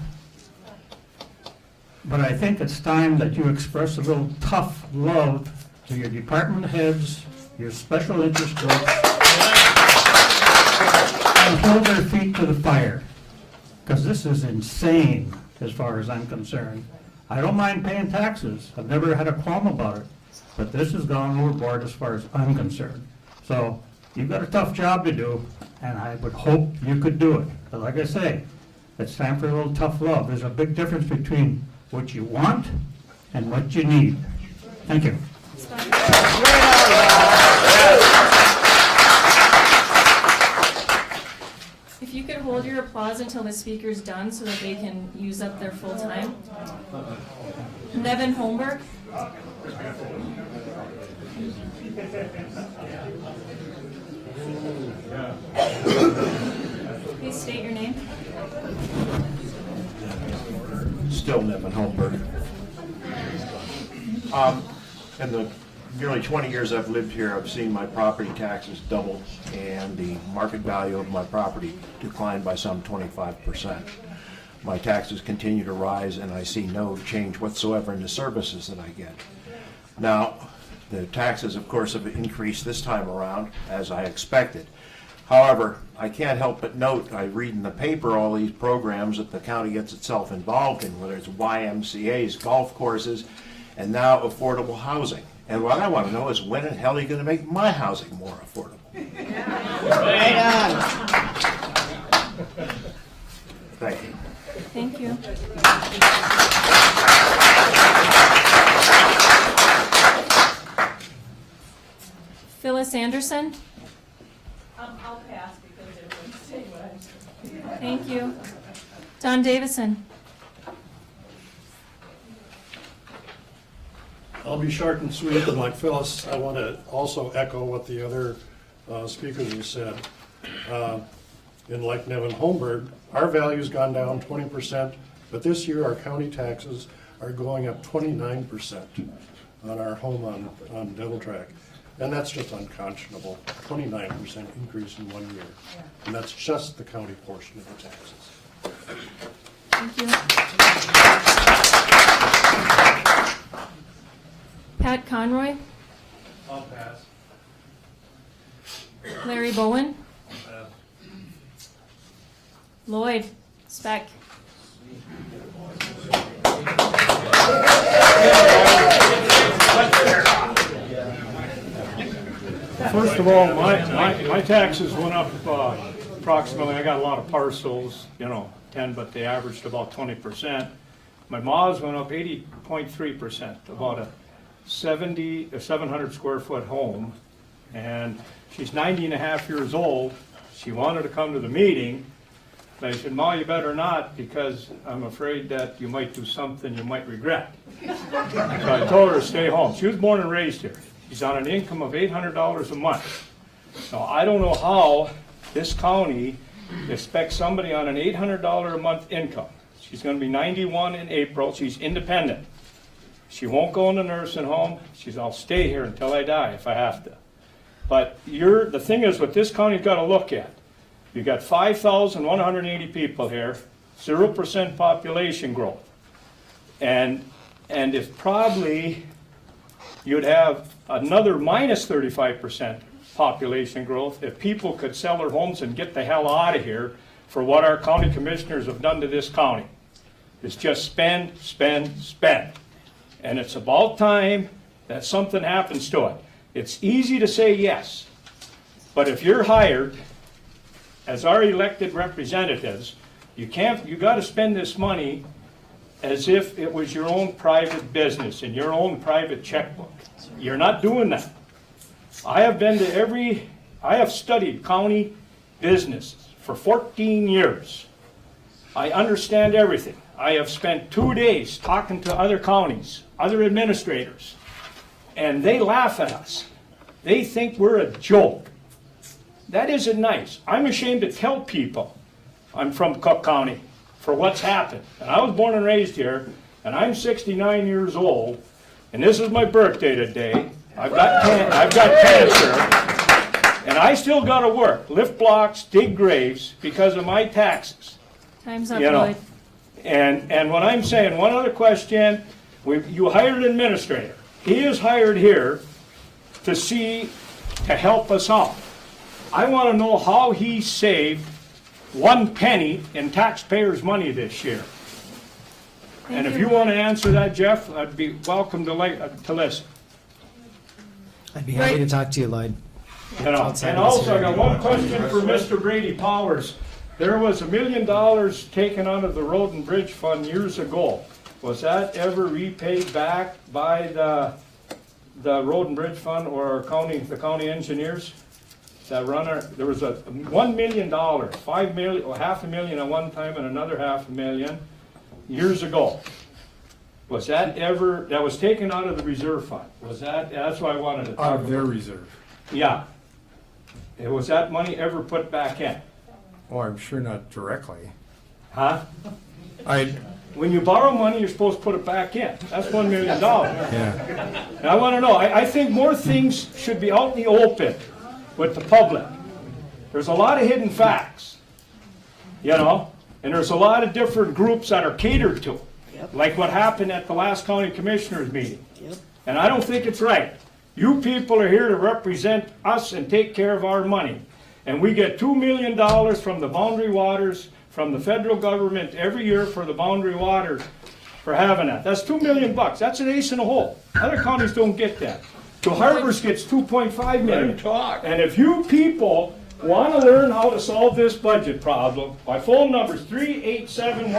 but I think it's time that you express a little tough love to your department heads, your special interest groups, and hold their feet to the fire. Because this is insane as far as I'm concerned. I don't mind paying taxes. I've never had a qualm about it. But this has gone overboard as far as I'm concerned. So you've got a tough job to do, and I would hope you could do it. But like I say, it's time for a little tough love. There's a big difference between what you want and what you need. Thank you. If you could hold your applause until the speaker's done so that they can use up their full time. Nevin Holmberg. Please state your name. Still Nevin Holmberg. In the nearly 20 years I've lived here, I've seen my property taxes double and the market value of my property decline by some 25%. My taxes continue to rise and I see no change whatsoever in the services that I get. Now, the taxes, of course, have increased this time around, as I expected. However, I can't help but note, I read in the paper all these programs that the county gets itself involved in, whether it's YMCA's, golf courses, and now affordable housing. And what I want to know is, when in hell are you going to make my housing more affordable? Right on. Thank you. Thank you. Phyllis Anderson. I'll pass because they're going to say what I'm saying. Thank you. Don Davison. I'll be short and sweet, and like Phyllis, I want to also echo what the other speakers have said. And like Nevin Holmberg, our value's gone down 20%, but this year our county taxes are going up 29% on our home on Devil Track. And that's just unconscionable, 29% increase in 1 year. And that's just the county portion of the taxes. Thank you. Pat Conroy. I'll pass. Larry Bowen. Lloyd Speck. First of all, my taxes went up approximately, I got a lot of parcels, 10, but they averaged about 20%. My ma's went up 80.3%, about a 700 square foot home. And she's 90 and a half years old. She wanted to come to the meeting, but I said, Ma, you better not, because I'm afraid that you might do something you might regret. So I told her to stay home. She was born and raised here. She's on an income of $800 a month. So I don't know how this county expects somebody on an $800 a month income. She's going to be 91 in April. She's independent. She won't go in a nursing home. I'll stay here until I die if I have to. But the thing is, what this county's got to look at, you got 5,180 people here, 0% population growth. And if probably you'd have another minus 35% population growth if people could sell their homes and get the hell out of here for what our county commissioners have done to this county. It's just spend, spend, spend. And it's about time that something happens to it. It's easy to say yes, but if you're hired as our elected representatives, you got to spend this money as if it was your own private business and your own private checkbook. You're not doing that. I have studied county business for 14 years. I understand everything. I have spent 2 days talking to other counties, other administrators, and they laugh at us. They think we're a joke. That isn't nice. I'm ashamed to tell people I'm from Cook County for what's happened. And I was born and raised here, and I'm 69 years old, and this is my birthday today. I've got cancer, and I still got to work, lift blocks, dig graves because of my taxes. Time's up, Lloyd. And what I'm saying, one other question, you hired an administrator. He is hired here to help us out. I want to know how he saved 1 penny in taxpayers' money this year. And if you want to answer that, Jeff, I'd be welcome to listen. I'd be happy to talk to you, Lloyd. And also, I got one question for Mr. Brady Powers. There was $1 million taken out of the Road and Bridge Fund years ago. Was that ever repaid back by the Road and Bridge Fund or the county engineers? That runner, there was a $1 million, $5 million, or $500,000 at one time and another $500,000 years ago. Was that was taken out of the reserve fund? That's why I wanted to talk about. Out of their reserve. Yeah. Was that money ever put back in? Oh, I'm sure not directly. Huh? When you borrow money, you're supposed to put it back in. That's $1 million. Yeah. And I want to know, I think more things should be out in the open with the public. There's a lot of hidden facts, and there's a lot of different groups that are catered to, like what happened at the last county commissioners meeting. And I don't think it's right. You people are here to represent us and take care of our money. And we get $2 million from the boundary waters, from the federal government every year for the boundary waters for having that. That's $2 million. That's an ace in a hole. Other counties don't get that. So Harbors gets $2.5 million. And if you people want to learn how to solve this budget problem, my phone number is 387-1727.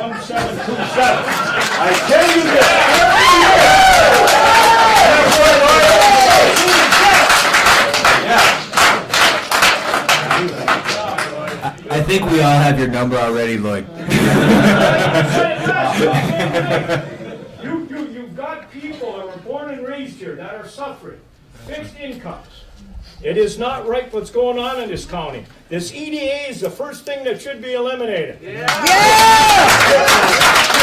I tell you this I think we all have your number already, Lloyd. You've got people that were born and raised here that are suffering. Fixed incomes. It is not right what's going on in this county. This EDA is the first thing that should be eliminated. Yeah! The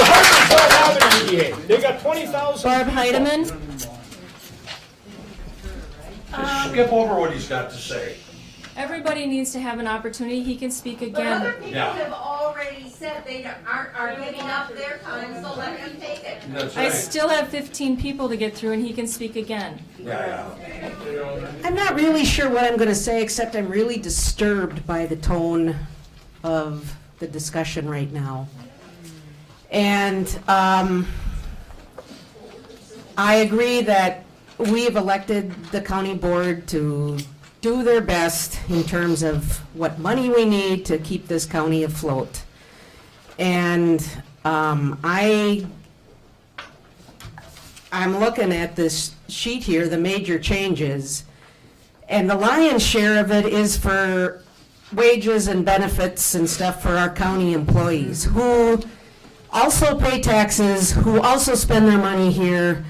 Harbors don't have an EDA. They got 20,000. Barb Heidemann. Skip over what he's got to say. Everybody needs to have an opportunity. He can speak But again. other people have already said they are giving up their time, so let them take it. That's I right. still have 15 people to get through, and he can speak again. I'm not really sure what I'm going to say, except I'm really disturbed by the tone of the discussion right now. And I agree that we have elected the county board to do their best in terms of what money we need to keep this county afloat. And I'm looking at this sheet here, the major changes, and the lion's share of it is for wages and benefits and stuff for our county employees, who also pay taxes, who also spend their money here.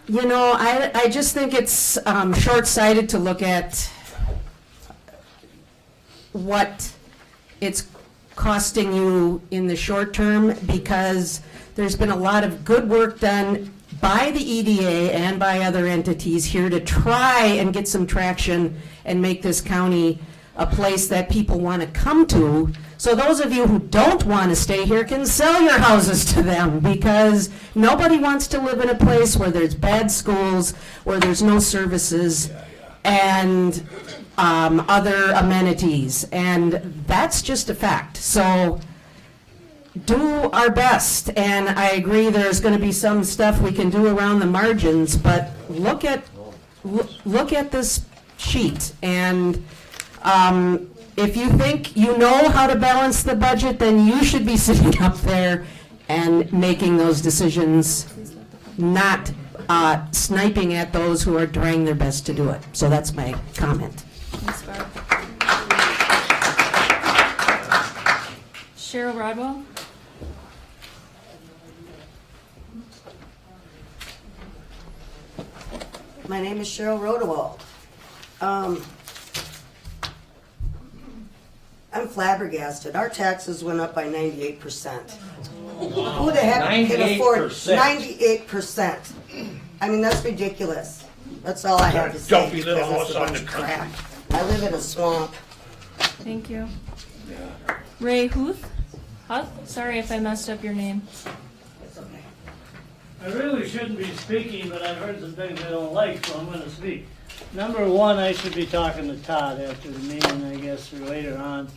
You know, I just think it's short-sighted to look at what it's costing you in the short term, because there's been a lot of good work done by the EDA and by other entities here to try and get some traction and make this county a place that people want to come to. So those of you who don't want to stay here can sell your houses to them, because nobody wants to live in a place where there's bad schools, where there's no services, and other amenities. And that's just a fact. So do our best. And I agree there's going to be some stuff we can do around the margins, but look at this sheet. And if you think you know how to balance the budget, then you should be sitting up there and making those decisions, not sniping at those who are trying their best to do it. So that's my comment. Thanks, Barb. Cheryl Rodwell? My name is Cheryl Rodewald. I'm flabbergasted. Our taxes went up by 98%. Who the heck can afford 98%? I mean, that's ridiculous. That's all I have to say. Don't be because little it's a on bunch the of crap. I live in a swamp. Thank you. Ray Huth? Sorry if I messed up your name. I really shouldn't be speaking, but I've heard some things I don't like, so I'm going to speak. Number one, I should be talking to Todd after the meeting, I guess, or later on.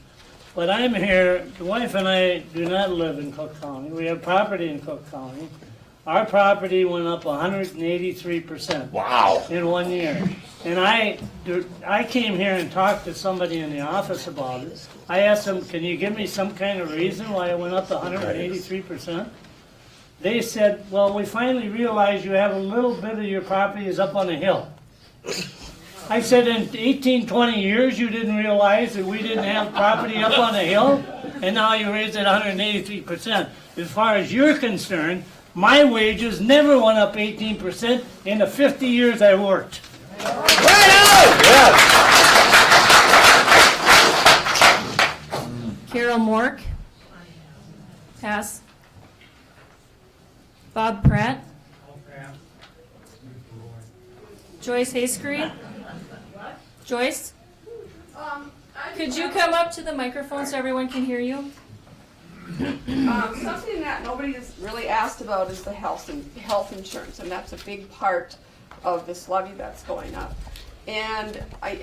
But I'm here, the wife and I do not live in Cook County. We have property in Cook County. Our property went up 183%. Wow. In 1 year. And I came here and talked to somebody in the office about it. I asked them, can you give me some kind of reason why it went up 183%? They said, well, we finally realized you have a little bit of your property is up on a hill. I said, in 18, 20 years, you didn't realize that we didn't have property up on a hill? And now you raised it 183%. As far as you're concerned, my wages never went up 18% in the 50 years I worked. Carol Mork? Pass. Bob Pratt? Joyce Hayscree? Joyce? Could you come up to the microphone so everyone can hear you? Something that nobody has really asked about is the health insurance, and that's a big part of this levy that's going up. And I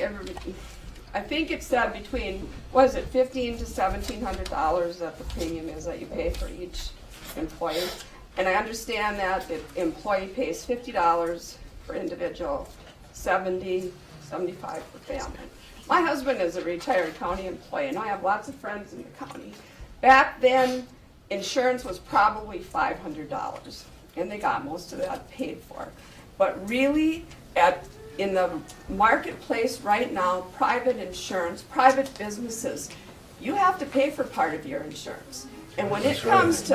think it's said between, what is it, $1,500 to $1,700 that the premium is that you pay for each employee. And I understand that the employee pays $50 for individual, $70, $75 for family. My husband is a retired county employee, and I have lots of friends in the county. Back then, insurance was probably $500, and they got most of that paid for. But really, in the marketplace right now, private insurance, private businesses, you have to pay for part of your insurance. And when it comes to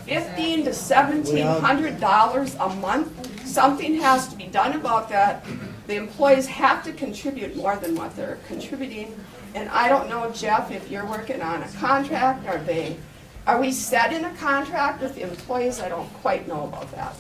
$1,500 to $1,700 a month, something has to be done about that. The employees have to contribute more than what they're contributing. And I don't know, Jeff, if you're working on a contract, are we set in a contract with the employees? I don't quite know about that.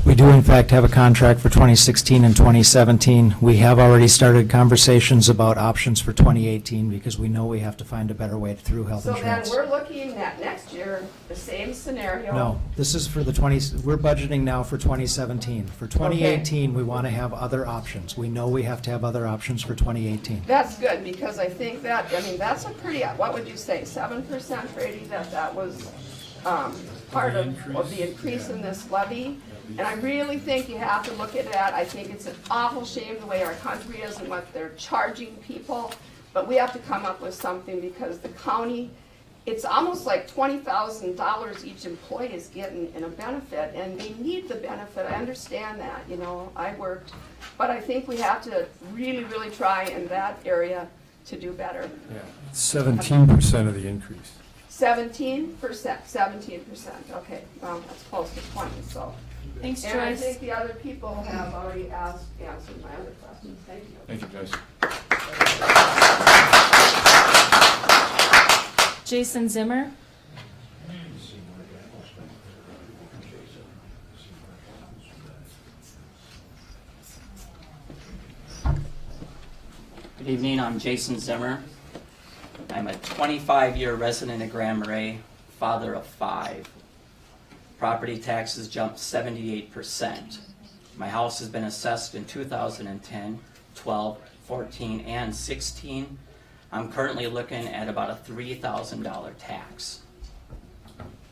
We do in fact have a contract for 2016 and 2017. We have already started conversations about options for 2018 because we know we have to find a better way through health insurance. So then we're looking at next year, the same scenario. No, this is for the we're budgeting now for 2017. For 2018, we want to have other options. We know we have to have other options for 2018. That's good, because I think that, that's a pretty, what would you say, 7% rating that was part of the increase in this levy. And I really think you have to look at that. I think it's an awful shame the way our country is and what they're charging people. But we have to come up with something because the county, it's almost like $20,000 each employee is getting in a benefit, and they need the benefit. I understand that, you know, I worked. But I think we have to really, really try in that area to do better. Yeah, 17% of the increase. 17%, 17%, okay, well, that's close to 20, so. Thanks, And I Joyce. think the other people have already answered my other questions, thank you. Thank you, Joyce. Jason Zimmer. Good evening, I'm Jason Zimmer. I'm a 25-year resident of Grand Marais, father of 5. Property taxes jumped 78%. My house has been assessed in 2010, 12, 14, and 16. I'm currently looking at about a $3,000 tax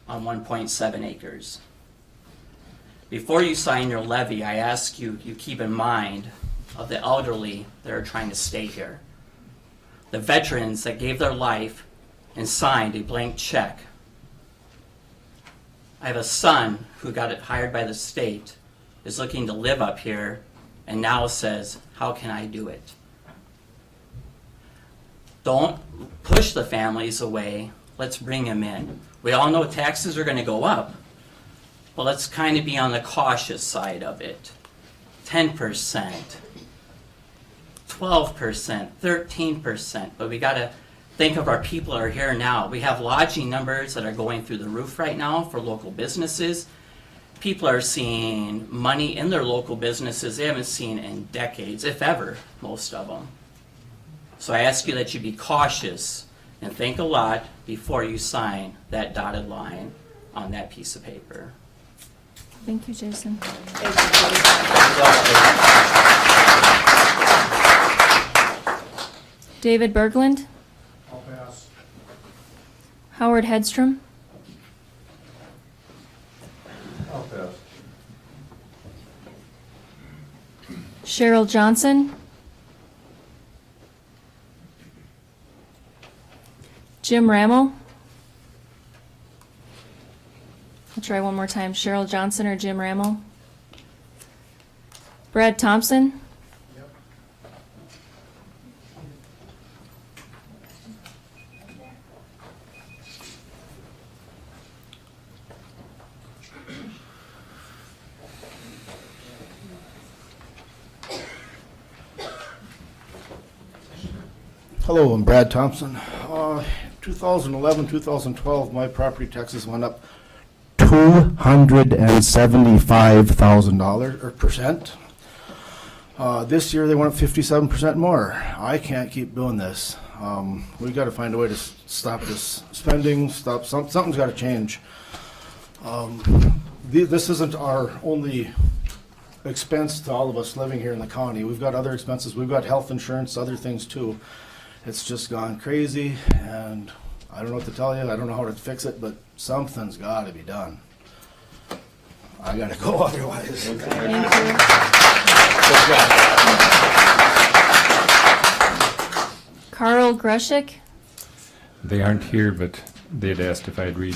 on 1.7 acres. Before you sign your levy, I ask you keep in mind of the elderly that are trying to stay here. The veterans that gave their life and signed a blank check. I have a son who got hired by the state, is looking to live up here, and now says, how can I do it? Don't push the families away. Let's bring them in. We all know taxes are going to go up, but let's kind of be on the cautious side of it. 10%, 12%, 13%, but we got to think of our people that are here now. We have lodging numbers that are going through the roof right now for local businesses. People are seeing money in their local businesses they haven't seen in decades, if ever, most of them. So I ask you that you be cautious and think a lot before you sign that dotted line on that piece of paper. Thank you, Jason. David Berglund. I'll pass. Howard Hedstrom. I'll pass. Cheryl Johnson. Jim Rammel. I'll try one more time. Cheryl Johnson or Jim Rammel. Brad Thompson. Hello, I'm Brad Thompson. 2011, 2012, my property taxes went up $275,000 or percent. This year they went up 57% more. I can't keep doing this. We got to find a way to stop this spending. Something's got to change. This isn't our only expense to all of us living here in the county. We've got other expenses. We've got health insurance, other things too. It's just gone crazy, and I don't know what to tell you. I don't know how to fix it, but something's got to be done. I got to go otherwise. Thank you. Carl Greshik. They aren't here, but they'd asked if I'd read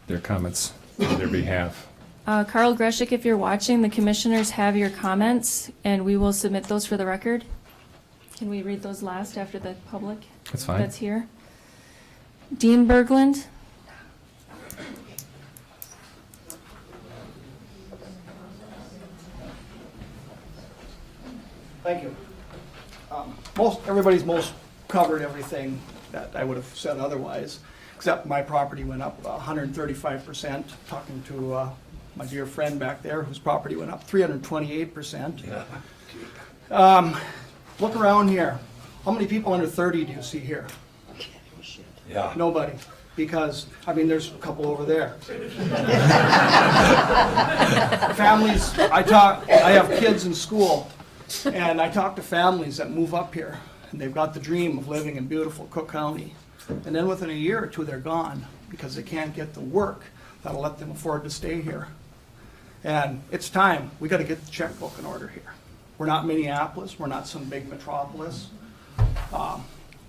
their comments on their behalf. Carl Greshik, if you're watching, the commissioners have your comments, and we will submit those for the record. Can we read those last after the public? That's fine. That's here. Dean Berglund. Thank you. Everybody's covered everything that I would have said otherwise, except my property went up 135%. Talking to my dear friend back there, whose property went up 328%. Look around here. How many people under 30 do you see here? Yeah. Nobody. Because, I mean, there's a couple over there. Families, I have kids in school, and I talk to families that move up here, and they've got the dream of living in beautiful Cook County. And then within a year or two, they're gone because they can't get the work that'll let them afford to stay here. And it's time, we gotta get the checkbook in order here. We're not Minneapolis, we're not some big metropolis.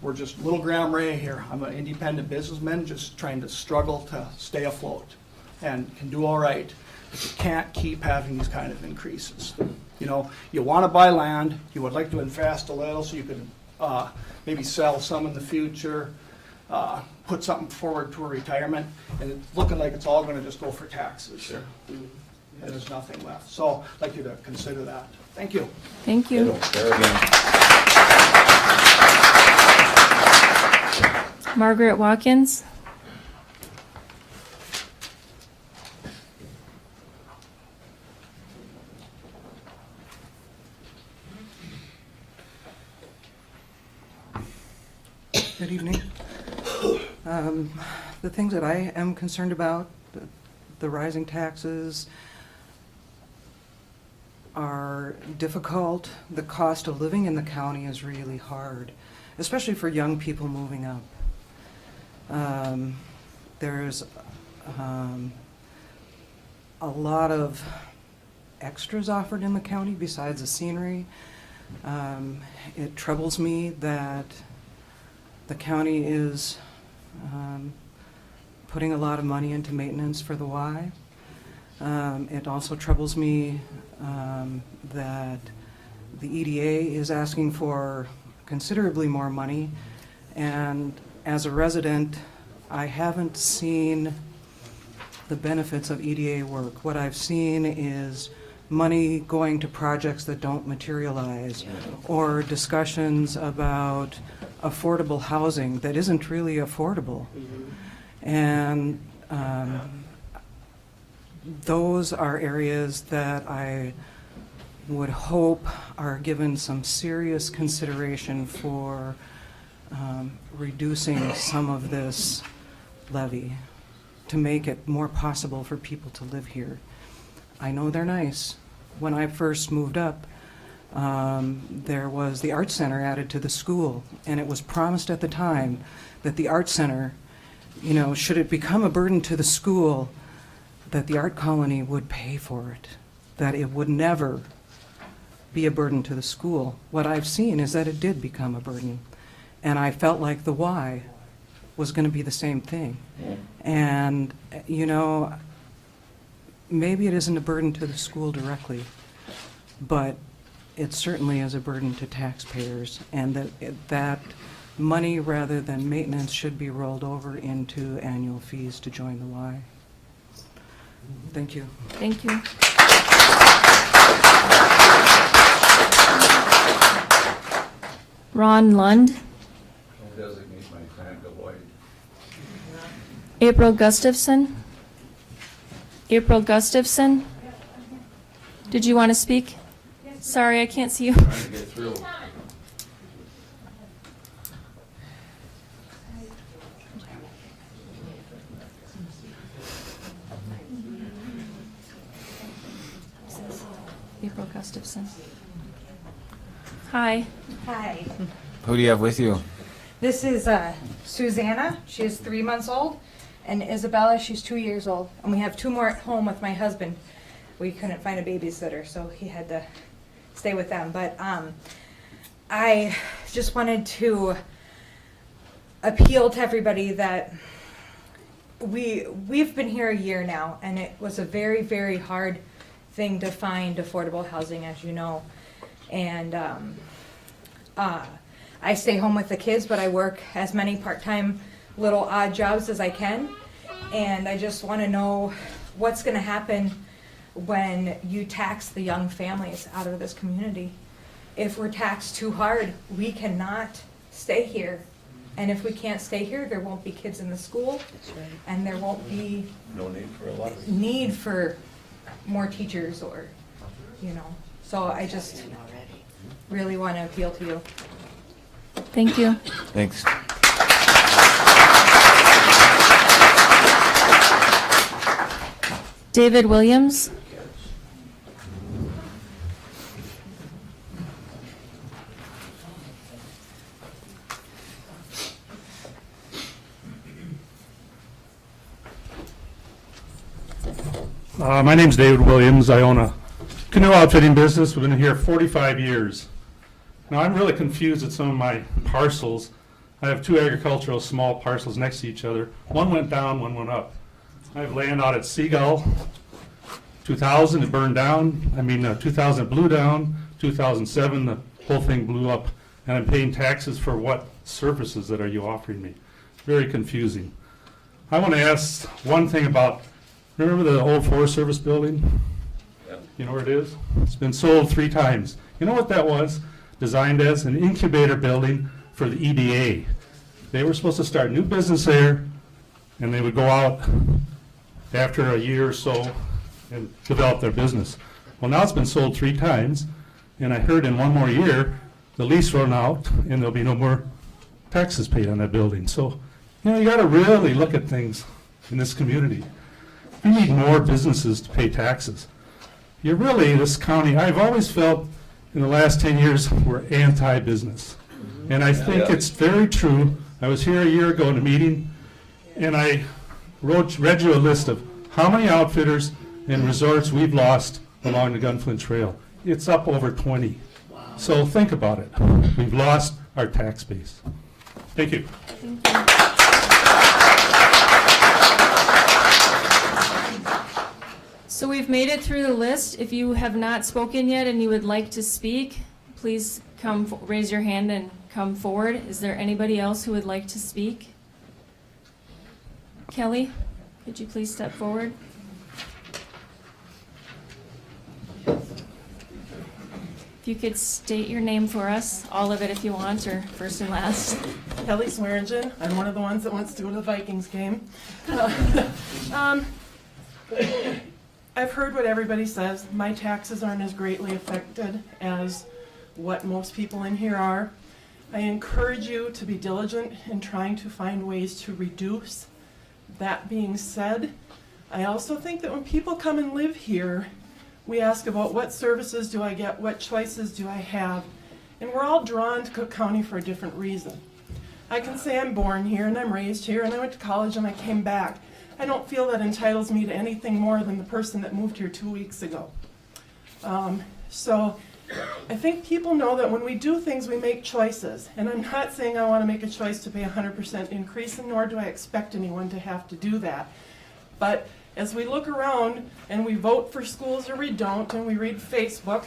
We're just little Grand Marais here. I'm an independent businessman just trying to struggle to stay afloat and can do all right. But you can't keep having these kind of increases. You know, you wanna buy land, you would like to invest a little so you could maybe sell some in the future, put something forward to a retirement, and it's looking like it's all gonna just go for taxes. Sure. And there's nothing left. So I'd like you to consider that. Thank you. Thank you. There again. Margaret Watkins. Good evening. The things that I am concerned about, the rising taxes are difficult. The cost of living in the county is really hard, especially for young people moving up. There's a lot of extras offered in the county besides the scenery. It troubles me that the county is putting a lot of money into maintenance for the Y. It also troubles me that the EDA is asking for considerably more money, and as a resident, I haven't seen the benefits of EDA work. What I've seen is money going to projects that don't materialize, or discussions about affordable housing that isn't really affordable. And those are areas that I would hope are given some serious consideration for reducing some of this levy to make it more possible for people to live here. I know they're nice. When I first moved up, there was the Art Center added to the school, and it was promised at the time that the Art Center, you know, should it become a burden to the school, that the Art Colony would pay for it, that it would never be a burden to the school. What I've seen is that it did become a burden, and I felt like the Y was going to be the same thing. And, you know, maybe it isn't a burden to the school directly, but it certainly is a burden to taxpayers, and that money rather than maintenance should be rolled over into annual fees to join the Y. Thank you. Thank you. Ron Lund. Designate my client Deloitte. April Gustafson. April Gustafson. Did you want to speak? Sorry, I can't see you. Trying to get through. April Gustafson. Hi. Hi. Who do you have with you? This is Susanna. She is 3 months old. And Isabella, she's 2 years old. And we have 2 more at home with my husband. We couldn't find a babysitter, so he had to stay with them. But I just wanted to appeal to everybody that we've been here a year now, and it was a very, very hard thing to find affordable housing, as you know. And I stay home with the kids, but I work as many part-time little odd jobs as I can. And I just want to know what's going to happen when you tax the young families out of this community. If we're taxed too hard, we cannot stay here. And if we can't stay here, there won't be kids in the school. That's right. And there won't be No need for a lot of need for more teachers, or, you know. So I just really want to appeal to you. Thank you. Thanks. David Williams. My name's David Williams. I own a canoe outfitting business. We've been here 45 years. Now, I'm really confused at some of my parcels. I have two agricultural small parcels next to each other. One went down, one went up. I have land out at Seagull. 2000, it burned down. 2000 it blew down. 2007, the whole thing blew up. And I'm paying taxes for what services that are you offering me? Very confusing. I want to ask one thing about, remember the old Forest Service building? You know where it is? It's been sold 3 times. You know what that was? Designed as an incubator building for the EDA. They were supposed to start new business there, and they would go out after a year or so and develop their business. Well, now it's been sold 3 times, and I heard in 1 more year, the lease run out, and there'll be no more taxes paid on that building. So, you got to really look at things in this community. We need more businesses to pay taxes. This county, I've always felt in the last 10 years, we're anti-business. And I think it's very true. I was here a year ago in a meeting, and I read you a list of how many outfitters and resorts we've lost along the Gunflint Trail. It's up over 20. So think about it. We've lost our tax base. Thank you. Thank you. So we've made it through the list. If you have not spoken yet and you would like to speak, please raise your hand and come forward. Is there anybody else who would like to speak? Kelly, could you please step forward? If you could state your name for us, all of it if you want, or first and last. Kelly Swearingen. I'm one of the ones that wants to go to the Vikings game. I've heard what everybody says. My taxes aren't as greatly affected as what most people in here are. I encourage you to be diligent in trying to find ways to reduce. That being said, I also think that when people come and live here, we ask about what services do I get, what choices do I have, and we're all drawn to Cook County for a different reason. I can say I'm born here and I'm raised here and I went to college and I came back. I don't feel that entitles me to anything more than the person that moved here 2 weeks ago. So I think people know that when we do things, we make choices. And I'm not saying I want to make a choice to pay 100% increase, and nor do I expect anyone to have to do that. But as we look around and we vote for schools or we don't, and we read Facebook,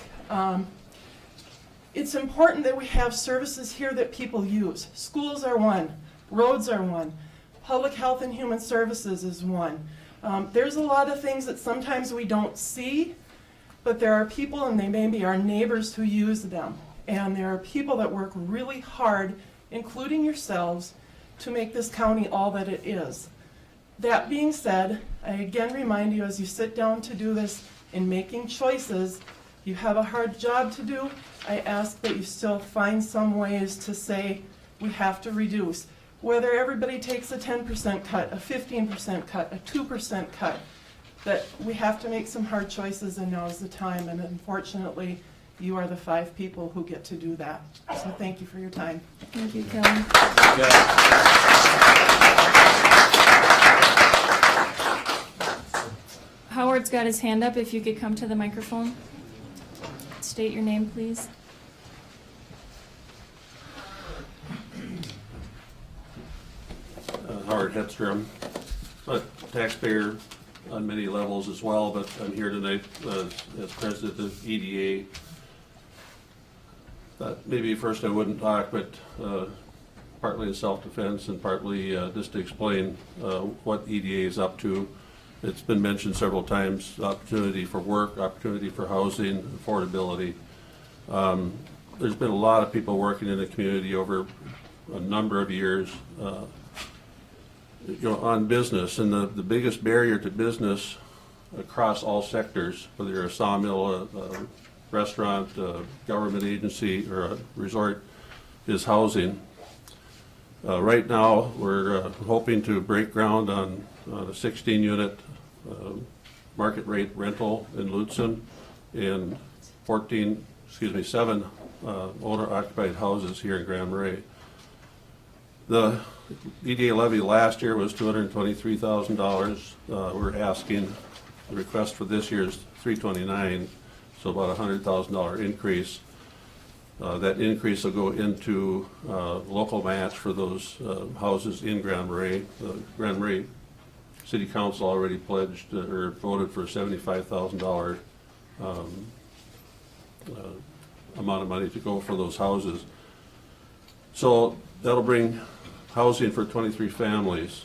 it's important that we have services here that people use. Schools are one. Roads are one. Public health and human services is one. There's a lot of things that sometimes we don't see, but there are people, and they may be our neighbors, who use them. And there are people that work really hard, including yourselves, to make this county all that it is. That being said, I again remind you, as you sit down to do this in making choices, you have a hard job to do. I ask that you still find some ways to say we have to reduce. Whether everybody takes a 10% cut, a 15% cut, a 2% cut, that we have to make some hard choices, and now's the time. And unfortunately, you are the 5 people who get to do that. So thank you for your time. Thank you, Kelly. Howard's got his hand up. If you could come to the microphone. State your name, please. Howard Hedstrom, a taxpayer on many levels as well, but I'm here tonight as president of EDA. Maybe first I wouldn't talk, but partly in self-defense and partly just to explain what EDA is up to. It's been mentioned several times: opportunity for work, opportunity for housing, affordability. There's been a lot of people working in the community over a number of years on business, and the biggest barrier to business across all sectors, whether you're a sawmill, a restaurant, a government agency, or a resort, is housing. Right now, we're hoping to break ground on a 16-unit market rate rental in Lutzen and 7 owner-occupied houses here in Grand Marais. The EDA levy last year was $223,000. We're asking The request for this year is $329,000, so about $100,000 increase. That increase will go into local match for those houses in Grand Marais. Grand Marais City Council already pledged or voted for a $75,000 amount of money to go for those houses. So that'll bring housing for 23 families,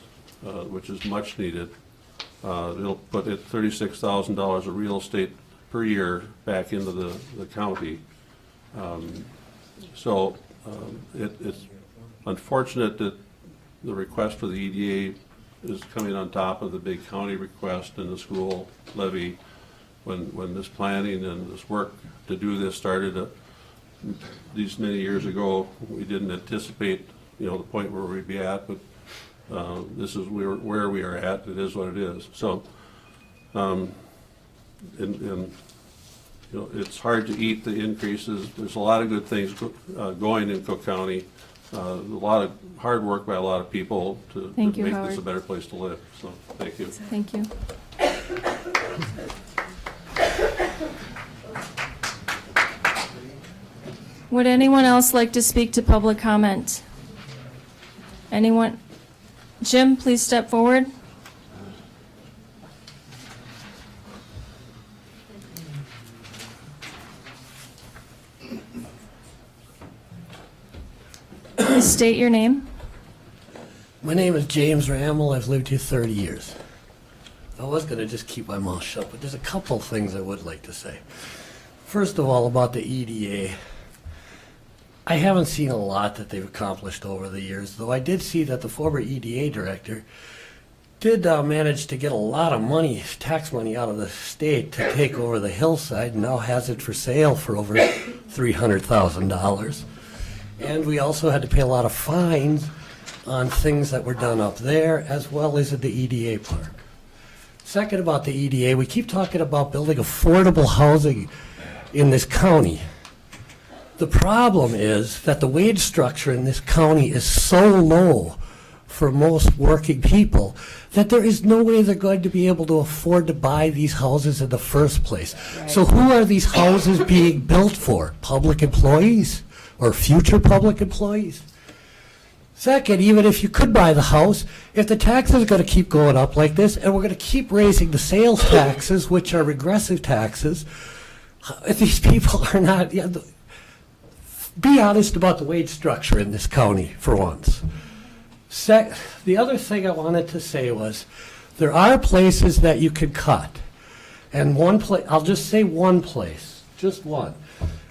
which is much needed. It'll put $36,000 of real estate per year back into the county. It's unfortunate that the request for the EDA is coming on top of the big county request and the school levy. When this planning and this work to do this started these many years ago, we didn't anticipate, the point where we'd be at, but this is where we are at. It is what it is. So, it's hard to eat the increases. There's a lot of good things going in Cook County. A lot of hard work by a lot of people to make this a better place to live. So, thank you. Thank you. Would anyone else like to speak to public comment? Anyone? Jim, please step forward. Please state your name. My name is James Ramel. I've lived here 30 years. I was going to just keep my mouth shut, but there's a couple things I would like to say. First of all, about the EDA. I haven't seen a lot that they've accomplished over the years, though I did see that the former EDA director did manage to get a lot of money, tax money, out of the state to take over the hillside, and now has it for sale for over $300,000. And we also had to pay a lot of fines on things that were done up there, as well as at the EDA park. Second, about the EDA, we keep talking about building affordable housing in this county. The problem is that the wage structure in this county is so low for most working people that there is no way they're going to be able to afford to buy these houses in the first place. Right. So who are these houses being built for? Public employees or future public employees? Second, even if you could buy the house, if the taxes are going to keep going up like this, and we're going to keep raising the sales taxes, which are regressive taxes, if these people are not... be honest about the wage structure in this county for once. The other thing I wanted to say was there are places that you can cut. And one place, I'll just say one place, just one.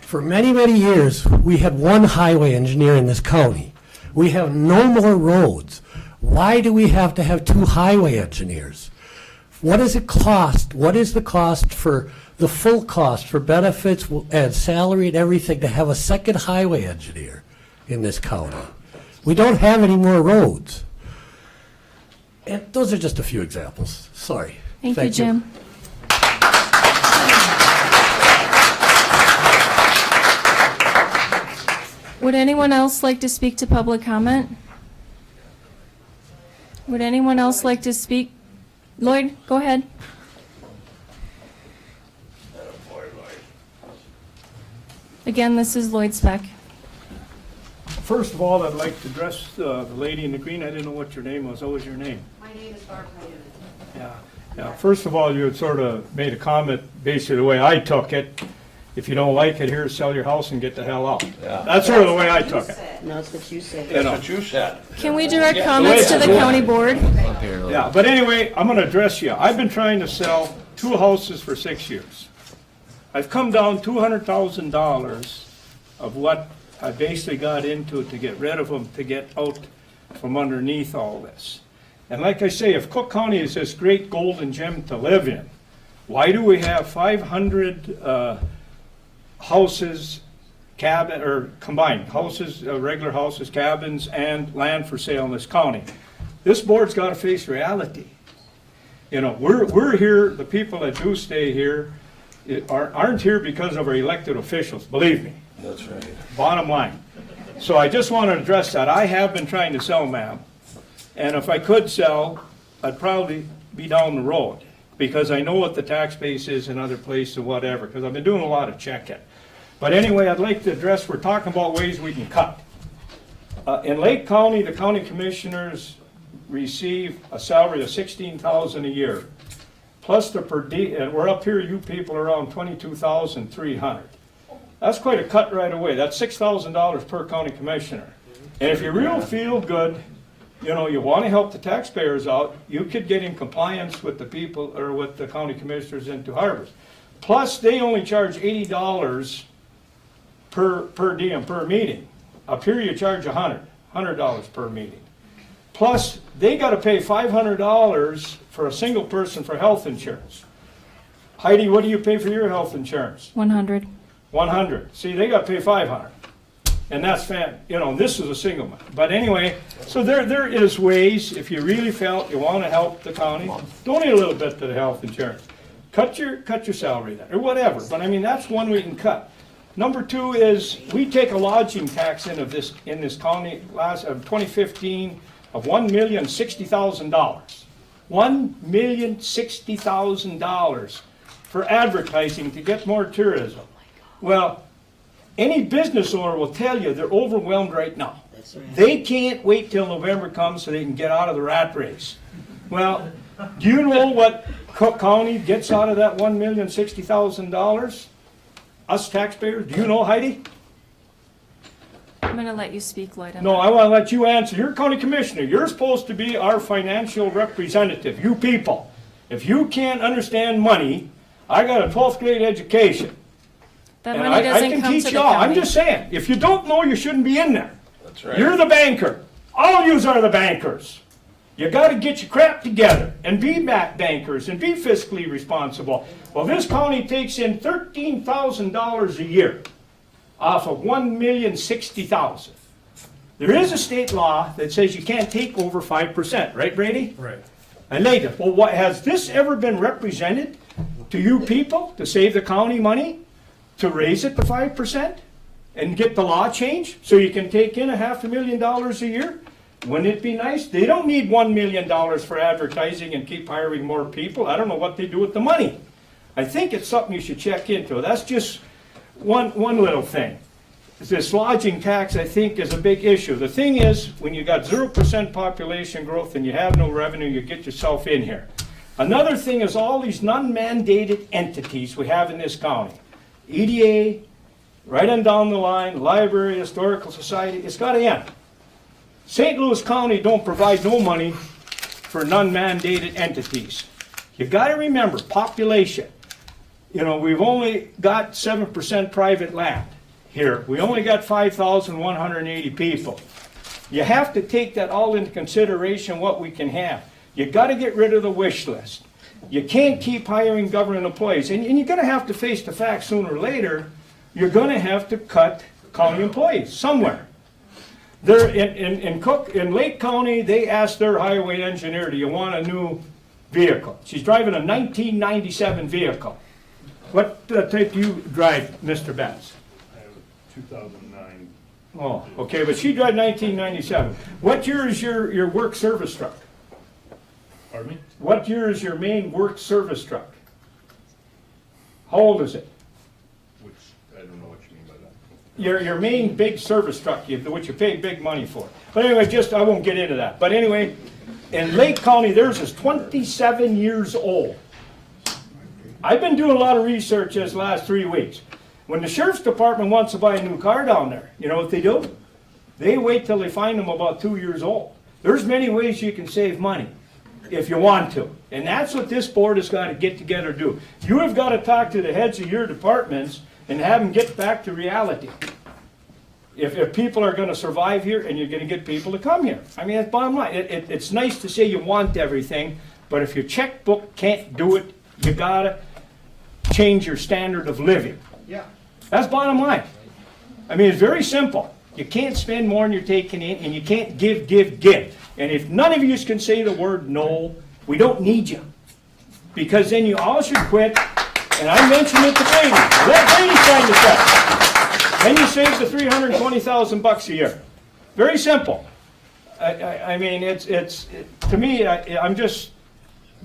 For many, many years, we had one highway engineer in this county. We have no more roads. Why do we have to have two highway engineers? What does it cost? What is the cost for the full cost for benefits and salary and everything to have a second highway engineer in this county? We don't have any more roads. And those are just a few examples. Sorry. Thank you, Jim. Would anyone else like to speak to public comment? Would anyone else like to speak? Lloyd, go ahead. Again, this is Lloyd Speck. First of all, I'd like to address the lady in the green. I didn't know what your name was. What was your name? My name is Barbara. Yeah. First of all, you had sort of made a comment basically the way I took it. If you don't like it here, sell your house and get the hell out. Yeah. That's sort of the way I took it. No, that's what you said. That's what you said. Can we direct comments to the county board? Yeah, but anyway, I'm going to address you. I've been trying to sell 2 houses for 6 years. I've come down $200,000 of what I basically got into to get rid of them, to get out from underneath all this. And like I say, if Cook County is this great golden gem to live in, why do we have 500 houses, combined houses, regular houses, cabins, and land for sale in this county? This board's got to face reality. You know, we're here, the people that do stay here aren't here because of our elected officials, believe me. That's right. Bottom line. So I just want to address that. I have been trying to sell, ma'am, and if I could sell, I'd probably be down the road. because I know what the tax base is in other places and whatever, because I've been doing a lot of checking. But anyway, I'd like to address, we're talking about ways we can cut. In Lake County, the county commissioners receive a salary of $16,000 a year, plus the per diem, and we're up here, you people are around $22,300. That's quite a cut right away. That's $6,000 per county commissioner. And if you really feel good, you know, you want to help the taxpayers out, you could get in compliance with the people, or with the county commissioners into Harbors. Plus, they only charge $80 per diem, per meeting. Up here, you charge $100 per meeting. Plus, they got to pay $500 for a single person for health insurance. Heidi, what do you pay for your health insurance? 100. 100. See, they got to pay 500. And that's this is a single one. But anyway, so there is ways, if you really felt you want to help the county, donate a little bit to the health insurance. Cut your salary then, or whatever. But I mean, that's one we can cut. Number two is we take a lodging tax in this county last of 2015 of $1,060,000. $1,060,000 for advertising to get more tourism. Well, any business owner will tell you they're overwhelmed right now. They can't wait till November comes so they can get out of the rat race. Well, do you know what Cook County gets out of that $1,060,000? Us taxpayers, do you know, Heidi? I'm going to let you speak, Lloyd. No, I want to let you answer. You're county commissioner. You're supposed to be our financial representative, you people. If you can't understand money, I got a 12th grade education. That and money doesn't I can come teach to the y'all. I'm county. just saying, if you don't know, you shouldn't be in there. That's right. You're the banker. All yous are the bankers. You got to get your crap together and be bankers and be fiscally responsible. Well, this county takes in $13,000 a year off of $1,060,000. There is a state law that says you can't take over 5%, right, Brady? Right. And later, well, has this ever been represented to you people to save the county money, to raise it to 5%, and get the law changed so you can take in $500,000 a year? Wouldn't it be nice? They don't need $1 million for advertising and keep hiring more people. I don't know what they do with the money. I think it's something you should check into. That's just one little thing. This lodging tax, I think, is a big issue. The thing is, when you got 0% population growth and you have no revenue, you get yourself in here. Another thing is all these non-mandated entities we have in this county. EDA, right on down the line, library, historical society, it's got to end. St. Louis County don't provide no money for non-mandated entities. You got to remember, population. You know, we've only got 7% private land here. We only got 5,180 people. You have to take that all into consideration, what we can have. You got to get rid of the wish list. You can't keep hiring government employees. And you're going to have to face the fact sooner or later, you're going to have to cut county employees somewhere. They're in Lake County, they asked their highway engineer, do you want a new vehicle? She's driving a 1997 vehicle. What type do you drive, Mr. Betts? I have a 2009. Oh, okay, but she drives 1997. What year is your work service truck? Pardon me? What year is your main work service truck? How old is it? Which, I don't know what you mean by that. Your main big service truck, which you pay big money for. But anyway, I won't get into that. But anyway, in Lake County, theirs is 27 years old. I've been doing a lot of research this last 3 weeks. When the sheriff's department wants to buy a new car down there, you know what they do? They wait till they find them about 2 years old. There's many ways you can save money if you want to. And that's what this board has got to get together and do. You have got to talk to the heads of your departments and have them get back to reality. If people are going to survive here and you're going to get people to come here. I mean, that's bottom line. It's nice to say you want everything, but if your checkbook can't do it, you got to change your standard of living. Yeah. That's bottom line. I mean, it's very simple. You can't spend more than you're taking in, and you can't give. And if none of you can say the word no, we don't need you. Because then you all should quit. And I mentioned it to Brady. Let Brady sign the check. Then you save the $320,000 a year. Very simple. I mean, to me, I'm just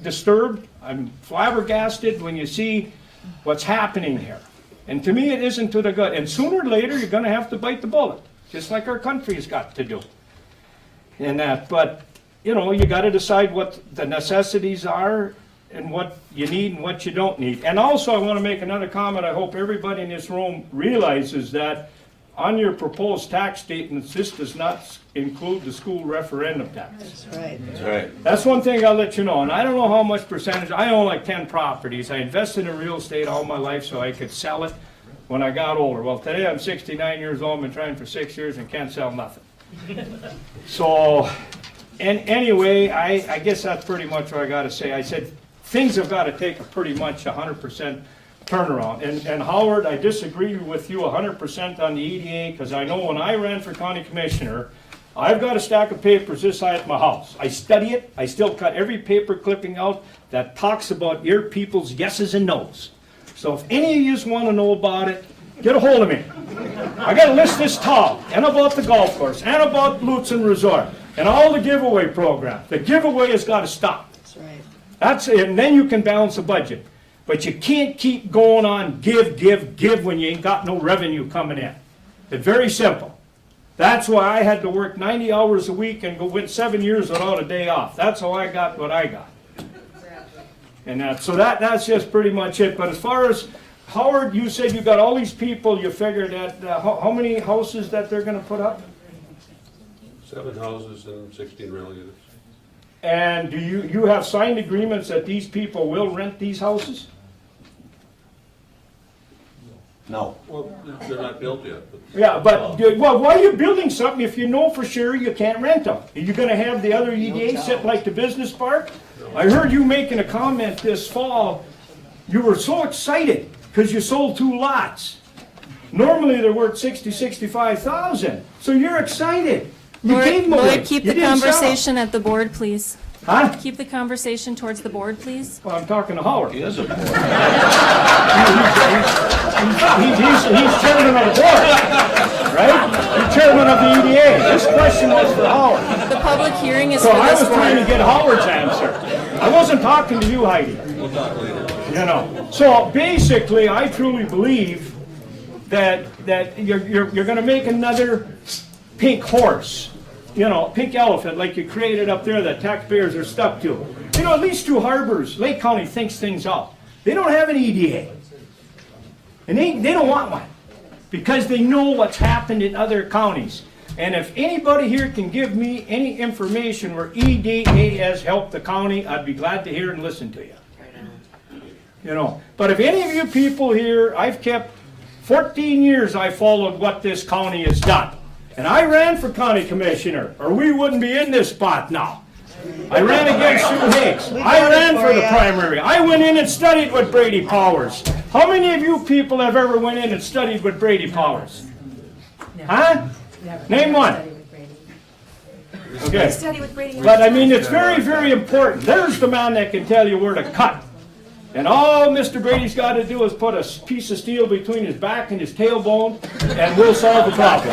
disturbed, I'm flabbergasted when you see what's happening here. And to me, it isn't to the good. And sooner or later, you're gonna have to bite the bullet, just like our country's got to do. And that, but, you know, you gotta decide what the necessities are and what you need and what you don't need. And also, I wanna make another comment. I hope everybody in this room realizes that on your proposed tax statements, this does not include the school referendum tax. That's right. That's right. That's one thing I'll let you know, and I don't know how much percentage, I own like 10 properties. I invested in real estate all my life so I could sell it when I got older. Well, today I'm 69 years old, I've been trying for 6 years and can't sell nothing. So, and anyway, I guess that's pretty much what I gotta say. I said, things have gotta take a pretty much 100% turnaround. And Howard, I disagree with you 100% on the EDA, because I know when I ran for county commissioner, I've got a stack of papers this high at my house. I study it. I still cut every paper clipping out that talks about your people's yeses and nos. So if any of you want to know about it, get a hold of me. I got a list this tall, and about the golf course, and about Lutzen Resort, and all the giveaway program. The giveaway has got to stop. That's right. That's it, and then you can balance the budget. But you can't keep going on give when you ain't got no revenue coming in. It's very simple. That's why I had to work 90 hours a week and went 7 years without a day off. That's how I got what I got. And that's just pretty much it. But as far as Howard, you said you got all these people, you figured that, how many houses that they're gonna put up? 7 houses and 16 rental units. And do you have signed agreements that these people will rent these houses? No. Well, they're not built yet. Yeah, but, well, why are you building something if you know for sure you can't rent them? Are you gonna have the other EDA sit like the business park? I heard you making a comment this fall, you were so excited because you sold 2 lots. Normally they're worth 60, 65,000, so you're excited. You gave them away. Lloyd, keep You the didn't sell them. conversation at the board, please. Huh? Keep the conversation towards the board, please. Well, I'm talking to Howard. He is a board. He's chairman of the board, right? He's chairman of the EDA. This question was for Howard. The public hearing is So for I this was trying to board. get Howard's answer. I wasn't talking to you, Heidi. We'll talk later. You know, so basically, I truly believe that you're going to make another pink horse, you know, pink elephant like you created up there that taxpayers are stuck to. You know, at least 2 harbors, Lake County thinks things out. They don't have an EDA, and they don't want one because they know what's happened in other counties. And if anybody here can give me any information where EDA has helped the county, I'd be glad to hear and listen to you. You know, but if any of you people here, I've kept 14 years I followed what this county has done. And I ran for county commissioner, or we wouldn't be in this spot now. I ran against Sue Higgs. I ran for the primary. I went in and studied with Brady Powers. How many of you people have ever went in and studied with Brady Powers? Huh? Name one. Okay. But I mean, it's very, very important. There's the man that can tell you where to cut. And all Mr. Brady's got to do is put a piece of steel between his back and his tailbone, and we'll solve the problem.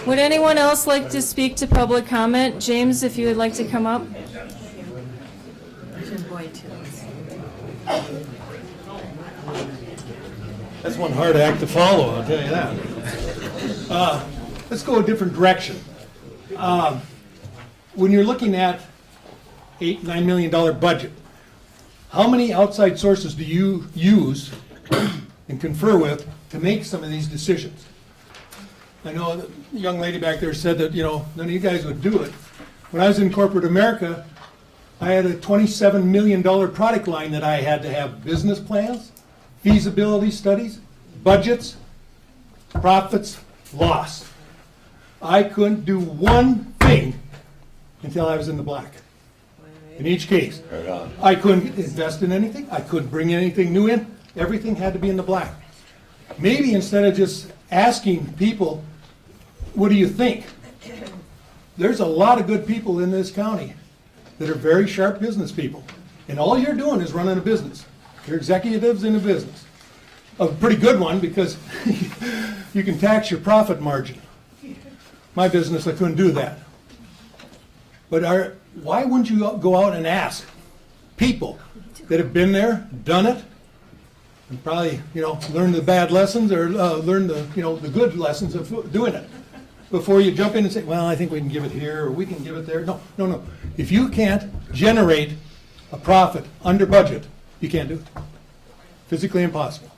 Would anyone else like to speak to public comment? James, if you would like to come up. That's one hard act to follow, I'll tell you that. Let's go a different direction. When you're looking at $8-9 million budget, how many outside sources do you use and confer with to make some of these decisions? I know the young lady back there said that, you know, none of you guys would do it. When I was in corporate America, I had a $27 million product line that I had to have business plans, feasibility studies, budgets, profits, loss. I couldn't do one thing until I was in the black. In each case. Right on. I couldn't invest in anything. I couldn't bring anything new in. Everything had to be in the black. Maybe instead of just asking people, what do you think? There's a lot of good people in this county that are very sharp business people. And all you're doing is running a business. You're executives in a business. A pretty good one because you can tax your profit margin. My business, I couldn't do that. But why wouldn't you go out and ask people that have been there, done it, and probably, learn the bad lessons or learn the good lessons of doing it before you jump in and say, well, I think we can give it here or we can give it there. No. If you can't generate a profit under budget, you can't do it. Physically impossible.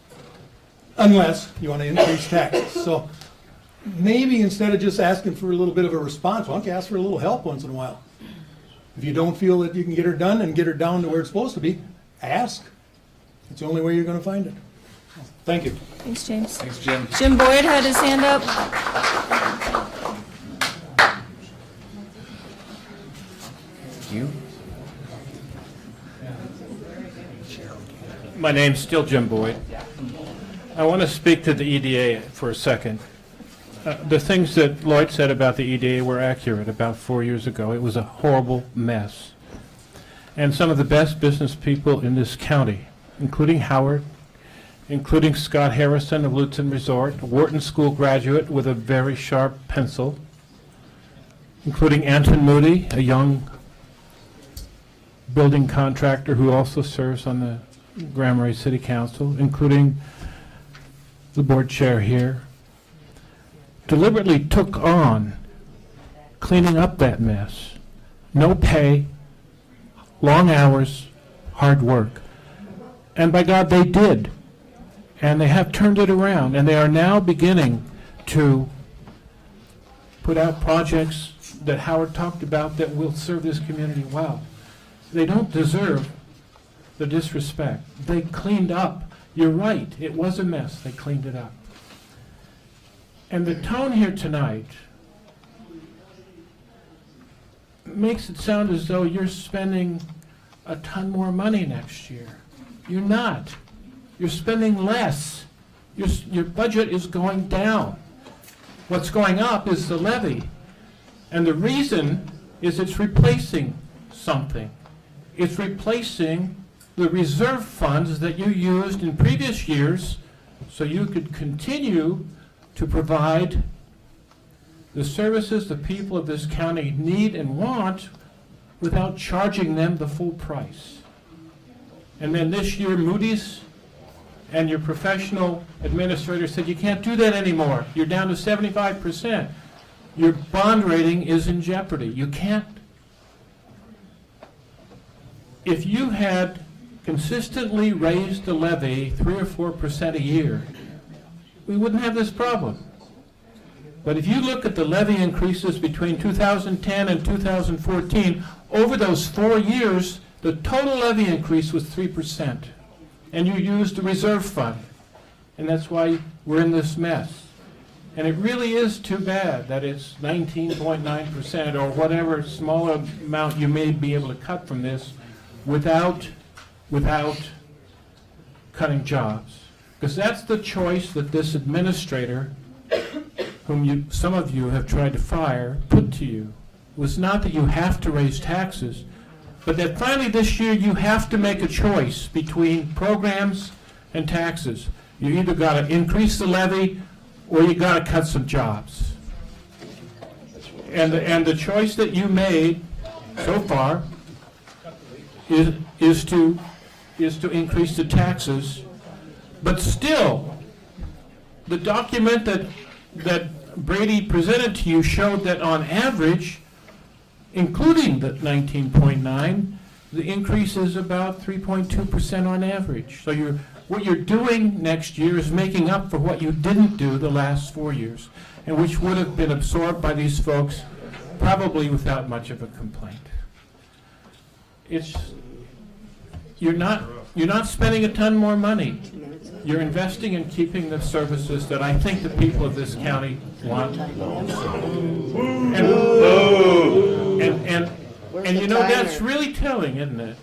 Unless you want to increase taxes. So maybe instead of just asking for a little bit of a response, why don't you ask for a little help once in a while? If you don't feel that you can get her done and get her down to where it's supposed to be, ask. It's the only way you're going to find it. Thank you. Thanks, James. Thanks, Jim. Jim Boyd had his hand up. You? My name's still Jim Boyd. I want to speak to the EDA for a second. The things that Lloyd said about the EDA were accurate about 4 years ago. It was a horrible mess. And some of the best business people in this county, including Howard, including Scott Harrison of Lutzen Resort, a Wharton School graduate with a very sharp pencil, including Anton Moody, a young building contractor who also serves on the Grand Marais City Council, including the board chair here, deliberately took on cleaning up that mess. No pay, long hours, hard work. And by God, they did. And they have turned it around. And they are now beginning to put out projects that Howard talked about that will serve this community well. They don't deserve the disrespect. They cleaned up. You're right. It was a mess. They cleaned it up. And the tone here tonight makes it sound as though you're spending a ton more money next year. You're not. You're spending less. Your budget is going down. What's going up is the levy. And the reason is it's replacing something. It's replacing the reserve funds that you used in previous years so you could continue to provide the services the people of this county need and want without charging them the full price. And then this year, Moody's and your professional administrator said, you can't do that anymore. You're down to 75%. Your bond rating is in jeopardy. You can't. If you had consistently raised the levy 3 or 4% a year, we wouldn't have this problem. But if you look at the levy increases between 2010 and 2014, over those 4 years, the total levy increase was 3%. And you used the reserve fund. And that's why we're in this mess. And it really is too bad that it's 19.9% or whatever small amount you may be able to cut from this without cutting jobs. Because that's the choice that this administrator, whom some of you have tried to fire, put to you. It was not that you have to raise taxes, but that finally this year you have to make a choice between programs and taxes. You either got to increase the levy or you got to cut some jobs. And the choice that you made so far is to increase the taxes. But still, the document that Brady presented to you showed that on average, including the 19.9, the increase is about 3.2% on average. So what you're doing next year is making up for what you didn't do the last 4 years, and which would have been absorbed by these folks probably without much of a complaint. You're not spending a ton more money. You're investing in keeping the services that I think the people of this county want. And you know, that's really telling, isn't it?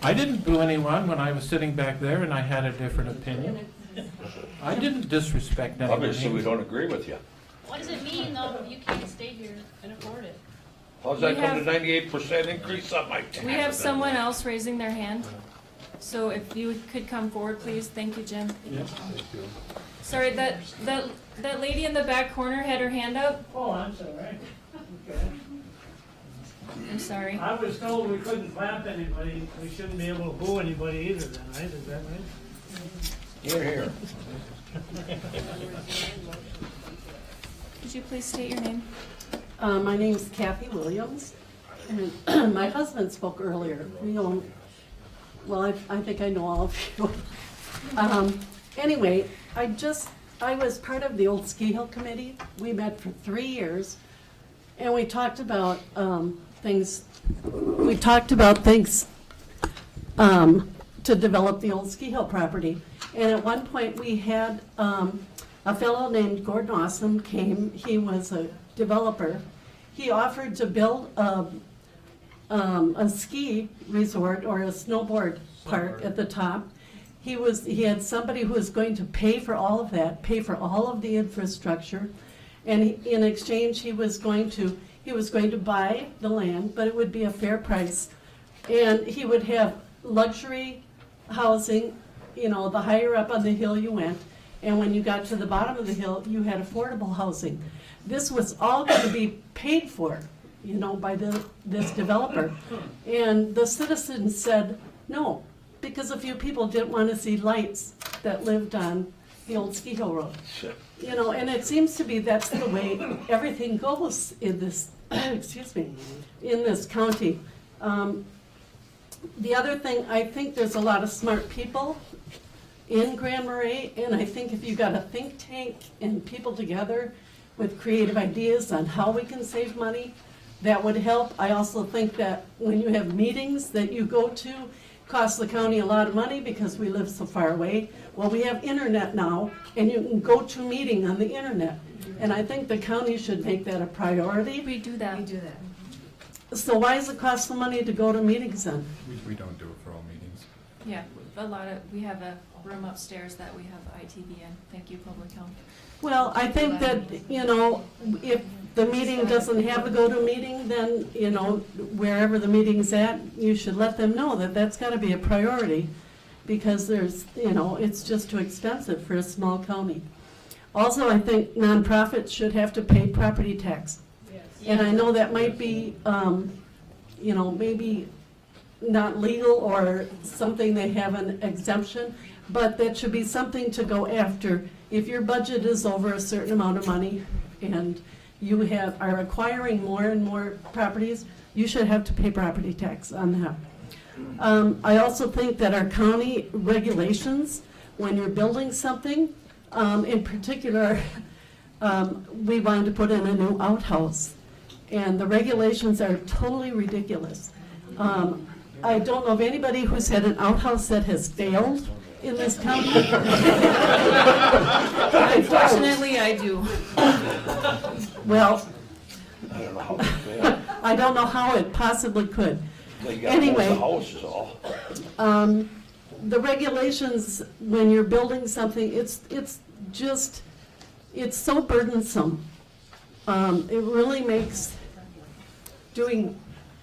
I didn't boo anyone when I was sitting back there and I had a different opinion. I didn't disrespect anyone. Obviously, we don't agree with you. What does it mean, though, if you can't stay here and afford it? How does that come to 98% increase on my taxes? We have someone else raising their hand. So if you could come forward, please. Thank you, Jim. Sorry, that lady in the back corner had her hand up. Oh, I'm sorry. Okay. I'm sorry. I was told we couldn't clap anybody, we shouldn't be able to boo anybody either then, right? Is that right? Here, here. Could you please state your name? My name's Kathy Williams, and my husband spoke earlier. Well, I think I know all of you. Anyway, I was part of the old Ski Hill Committee. We met for 3 years, and we talked about things. We talked about things to develop the old Ski Hill property. And at one point, we had a fellow named Gordon Awesome came. He was a developer. He offered to build a ski resort or a snowboard park at the top. He had somebody who was going to pay for all of that, pay for all of the infrastructure, and in exchange he was going to buy the land, but it would be a fair price, and he would have luxury housing. The higher up on the hill you went, and when you got to the bottom of the hill, you had affordable housing. This was all going to be paid for, by this developer. And the citizens said no, because a few people didn't want to see lights that lived on the old Ski Hill Road. And it seems to be that's the way everything goes in this, excuse me, in this county. The other thing, I think there's a lot of smart people in Grand Marais, and I think if you got a think tank and people together with creative ideas on how we can save money, that would help. I also think that when you have meetings that you go to, costs the county a lot of money because we live so far away. Well, we have internet now, and you can go to a meeting on the internet. And I think the county should make that a priority. We do that. We do that. So why does it cost the money to go to meetings then? We don't do it for all meetings. Yeah, we have a room upstairs that we have ITV in. Thank you, Public Health. Well, I think that, if the meeting doesn't have a go-to meeting, then, wherever the meeting's at, you should let them know that that's gotta be a priority, because it's just too expensive for a small county. Also, I think nonprofits should have to pay property tax. And I know that might be, maybe not legal or something they have an exemption, but that should be something to go after. If your budget is over a certain amount of money and you are acquiring more and more properties, you should have to pay property tax on that. I also think that our county regulations, when you're building something, in particular, we wanted to put in a new outhouse, and the regulations are totally ridiculous. I don't know of anybody who's had an outhouse that has failed in this county. Unfortunately, I do. Well, I don't know how it possibly could. Anyway, the regulations, when you're building something, it's so burdensome. It really makes doing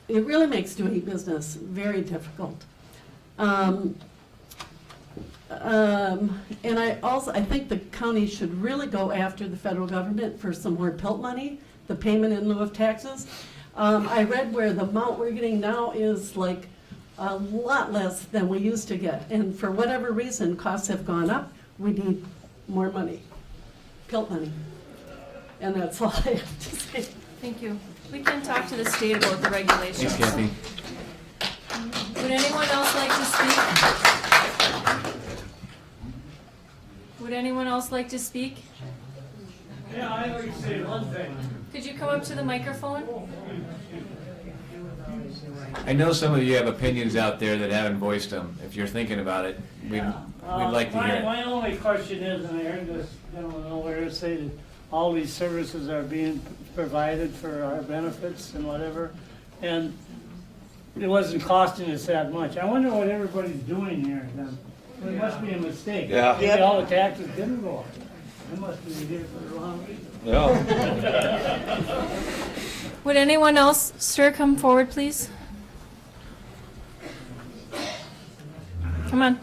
business very difficult. And I think the county should really go after the federal government for some more PILT money, the payment in lieu of taxes. I read where the amount we're getting now is like a lot less than we used to get. And for whatever reason, costs have gone up. We need more money, PILT money. And that's all I have to say. Thank you. We can talk to the state about the regulations. Thanks, Kathy. Would anyone else like to speak? Would anyone else like to speak? Yeah, I already say one thing. Could you come up to the microphone? I know some of you have opinions out there that haven't voiced them. If you're thinking about it, we'd like to hear it. My only question is, and I heard this gentleman over there say that all these services are being provided for our benefits and whatever, and it wasn't costing us that much. I wonder what everybody's doing here then. It must be a mistake. Yeah. Maybe all the taxes didn't go up. They must be here for the wrong reason. Yeah. Would anyone else, sir, come forward, please? Come on.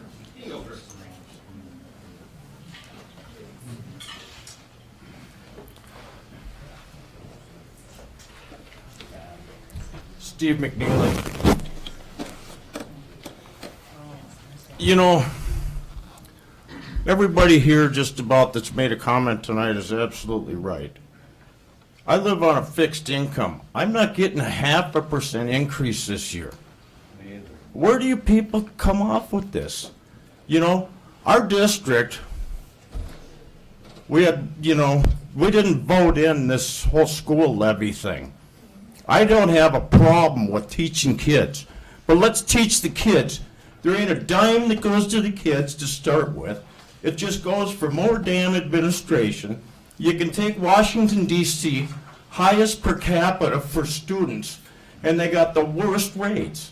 Steve McNeely. You know, everybody here just about that's made a comment tonight is absolutely right. I live on a fixed income. I'm not getting a 0.5% increase this year. Where do you people come off with this? You know, our district, we had, you know, we didn't vote in this whole school levy thing. I don't have a problem with teaching kids, but let's teach the kids. There ain't a dime that goes to the kids to start with. It just goes for more damn administration. You can take Washington, D.C., highest per capita for students, and they got the worst rates.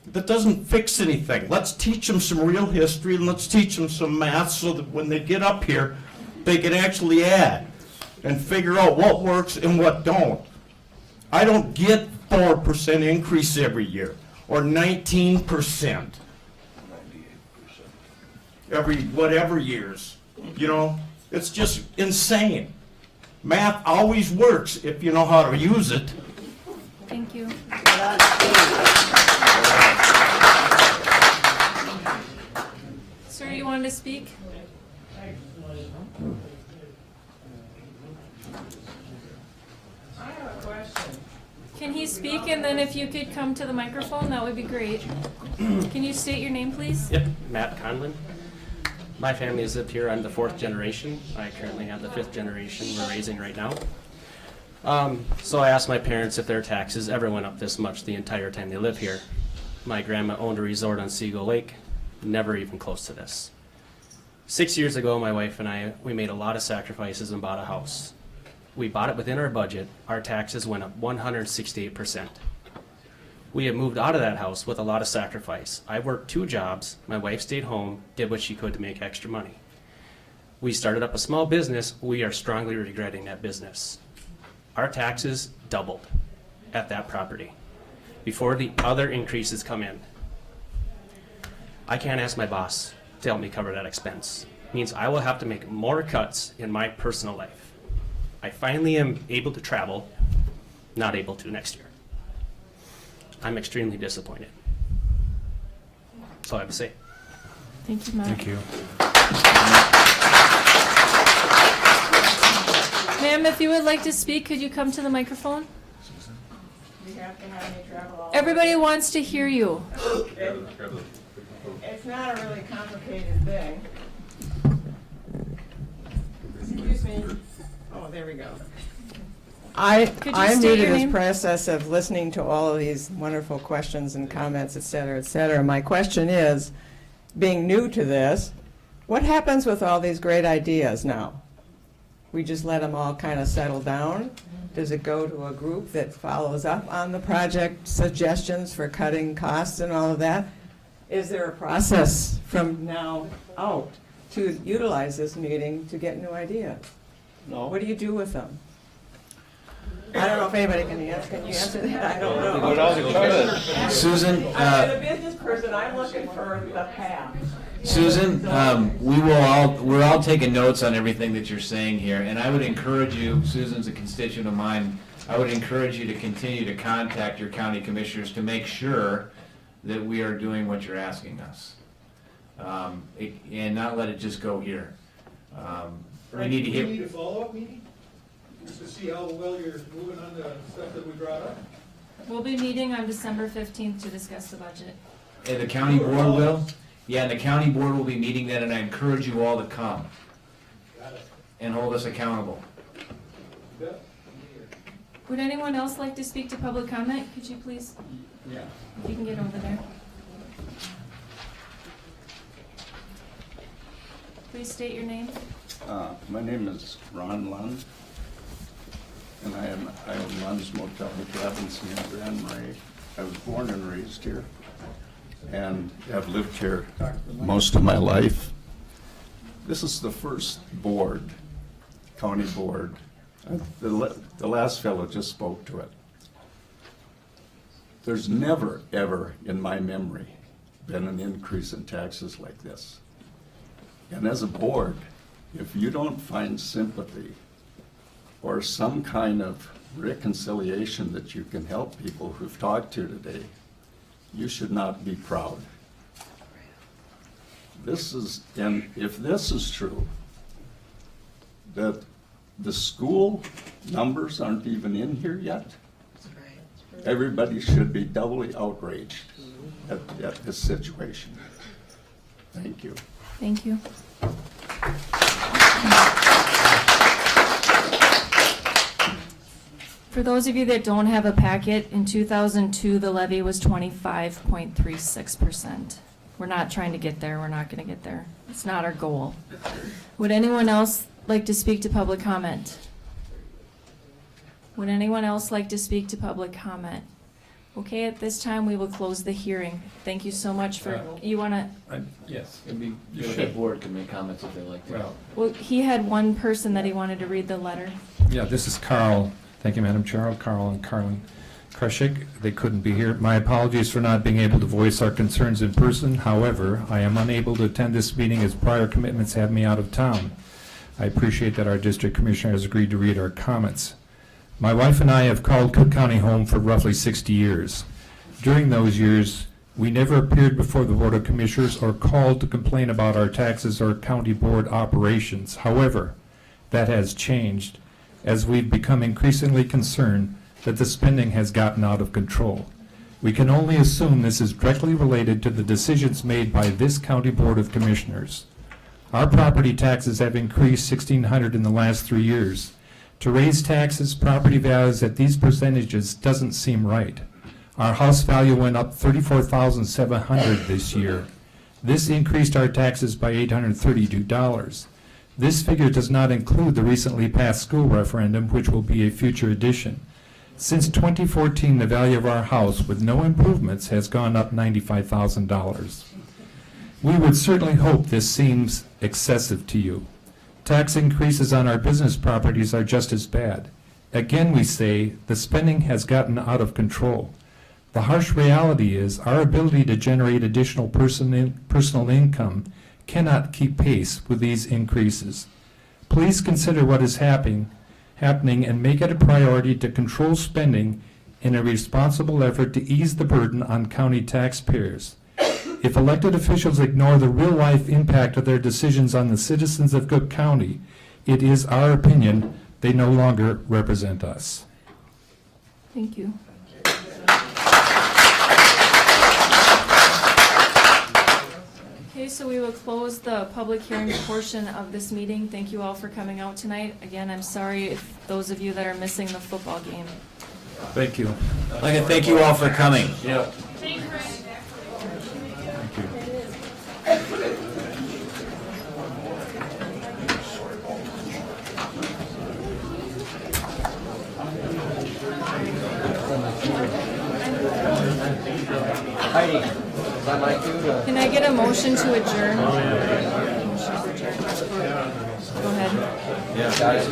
That doesn't fix anything. Let's teach them some real history, and let's teach them some math so that when they get up here, they can actually add and figure out what works and what don't. I don't get 4% increase every year, or 19%. Every whatever years. You know, it's just insane. Math always works if you know how to use it. Thank you. Sir, you wanted to speak? I have a question. Can he speak, and then if you could come to the microphone, that would be great. Can you state your name, please? Yep, Matt Conlon. My family has lived here. I'm the 4th generation. I currently have the 5th generation we're raising right now. So I asked my parents if their taxes ever went up this much the entire time they lived here. My grandma owned a resort on Seagull Lake, never even close to this. 6 years ago, my wife and we made a lot of sacrifices and bought a house. We bought it within our budget. Our taxes went up 168%. We have moved out of that house with a lot of sacrifice. I worked 2 jobs. My wife stayed home, did what she could to make extra money. We started up a small business. We are strongly regretting that business. Our taxes doubled at that property before the other increases come in. I can't ask my boss to help me cover that expense. It means I will have to make more cuts in my personal life. I finally am able to travel, not able to next year. I'm extremely disappointed. That's all I have to say. Thank you, Matt. Thank you. Ma'am, if you would like to speak, could you come to the microphone? You have to have me travel all Everybody wants to hear you. It's not a really complicated thing. Excuse me. Oh, there we go. I'm new to this process of listening to all of these wonderful questions and comments, et cetera, et cetera. My question is, being new to this, what happens with all these great ideas now? We just let them all kind of settle down? Does it go to a group that follows up on the project suggestions for cutting costs and all of that? Is there a process from now out to utilize this meeting to get new ideas? No. What do you do with them? I don't know if anybody can answer. Can you answer that? I don't know. Susan, I'm a business person. I'm looking for the path. Susan, we're all taking notes on everything that you're saying here, and I would encourage you, Susan's a constituent of mine, I would encourage you to continue to contact your county commissioners to make sure that we are doing what you're asking us. And not let it just go here. We need to Do we need hear. a follow-up meeting? Just to see how well you're moving on the stuff that we brought up? We'll be meeting on December 15th to discuss the budget. And the county board will? Yeah, and the county board will be meeting then, and I encourage you all to come and hold us accountable. Would anyone else like to speak to public comment? Could you please? Yeah. If you can get over there. Please state your name. My name is Ron Lund, and I own Lund's Motel and Cabins in Grand Marais. I was born and raised here, and have lived here most of my life. This is the first board, county board. The last fellow just spoke to it. There's never, ever in my memory been an increase in taxes like this. And as a board, if you don't find sympathy or some kind of reconciliation that you can help people who've talked to today, you should not be proud. And if this is true, that the school numbers aren't even in here yet, everybody should be doubly outraged at this situation. Thank you. Thank you. For those of you that don't have a packet, in 2002, the levy was 25.36%. We're not trying to get there. We're not going to get there. It's not our goal. Would anyone else like to speak to public comment? Would anyone else like to speak to public comment? Okay, at this time, we will close the hearing. Thank you so much for, you want to? Yes, it'd be, the board can make comments if they like to. Well, he had one person that he wanted to read the letter. Yeah, this is Carl. Thank you, Madam Chair. Carl and Carlin Kreshik. They couldn't be here. My apologies for not being able to voice our concerns in person. However, I am unable to attend this meeting as prior commitments have me out of town. I appreciate that our district commissioner has agreed to read our comments. My wife and I have called Cook County home for roughly 60 years. During those years, we never appeared before the Board of Commissioners or called to complain about our taxes or county board operations. However, that has changed as we've become increasingly concerned that the spending has gotten out of control. We can only assume this is directly related to the decisions made by this County Board of Commissioners. Our property taxes have increased $1,600 in the last 3 years. To raise taxes, property values at these percentages doesn't seem right. Our house value went up $34,700 this year. This increased our taxes by $832. This figure does not include the recently passed school referendum, which will be a future addition. Since 2014, the value of our house with no improvements has gone up $95,000. We would certainly hope this seems excessive to you. Tax increases on our business properties are just as bad. Again, we say the spending has gotten out of control. The harsh reality is our ability to generate additional personal income cannot keep pace with these increases. Please consider what is happening and make it a priority to control spending in a responsible effort to ease the burden on county taxpayers. If elected officials ignore the real-life impact of their decisions on the citizens of Cook County, it is our opinion they no longer represent us. Thank you. Okay, so we will close the public hearing portion of this meeting. Thank you all for coming out tonight. Again, I'm sorry if those of you that are missing the football game. Thank you. I'd like to thank you all for coming. Thank you. Heidi, Can I get a motion to adjourn? Motion to adjourn. Go ahead. Yeah, guys,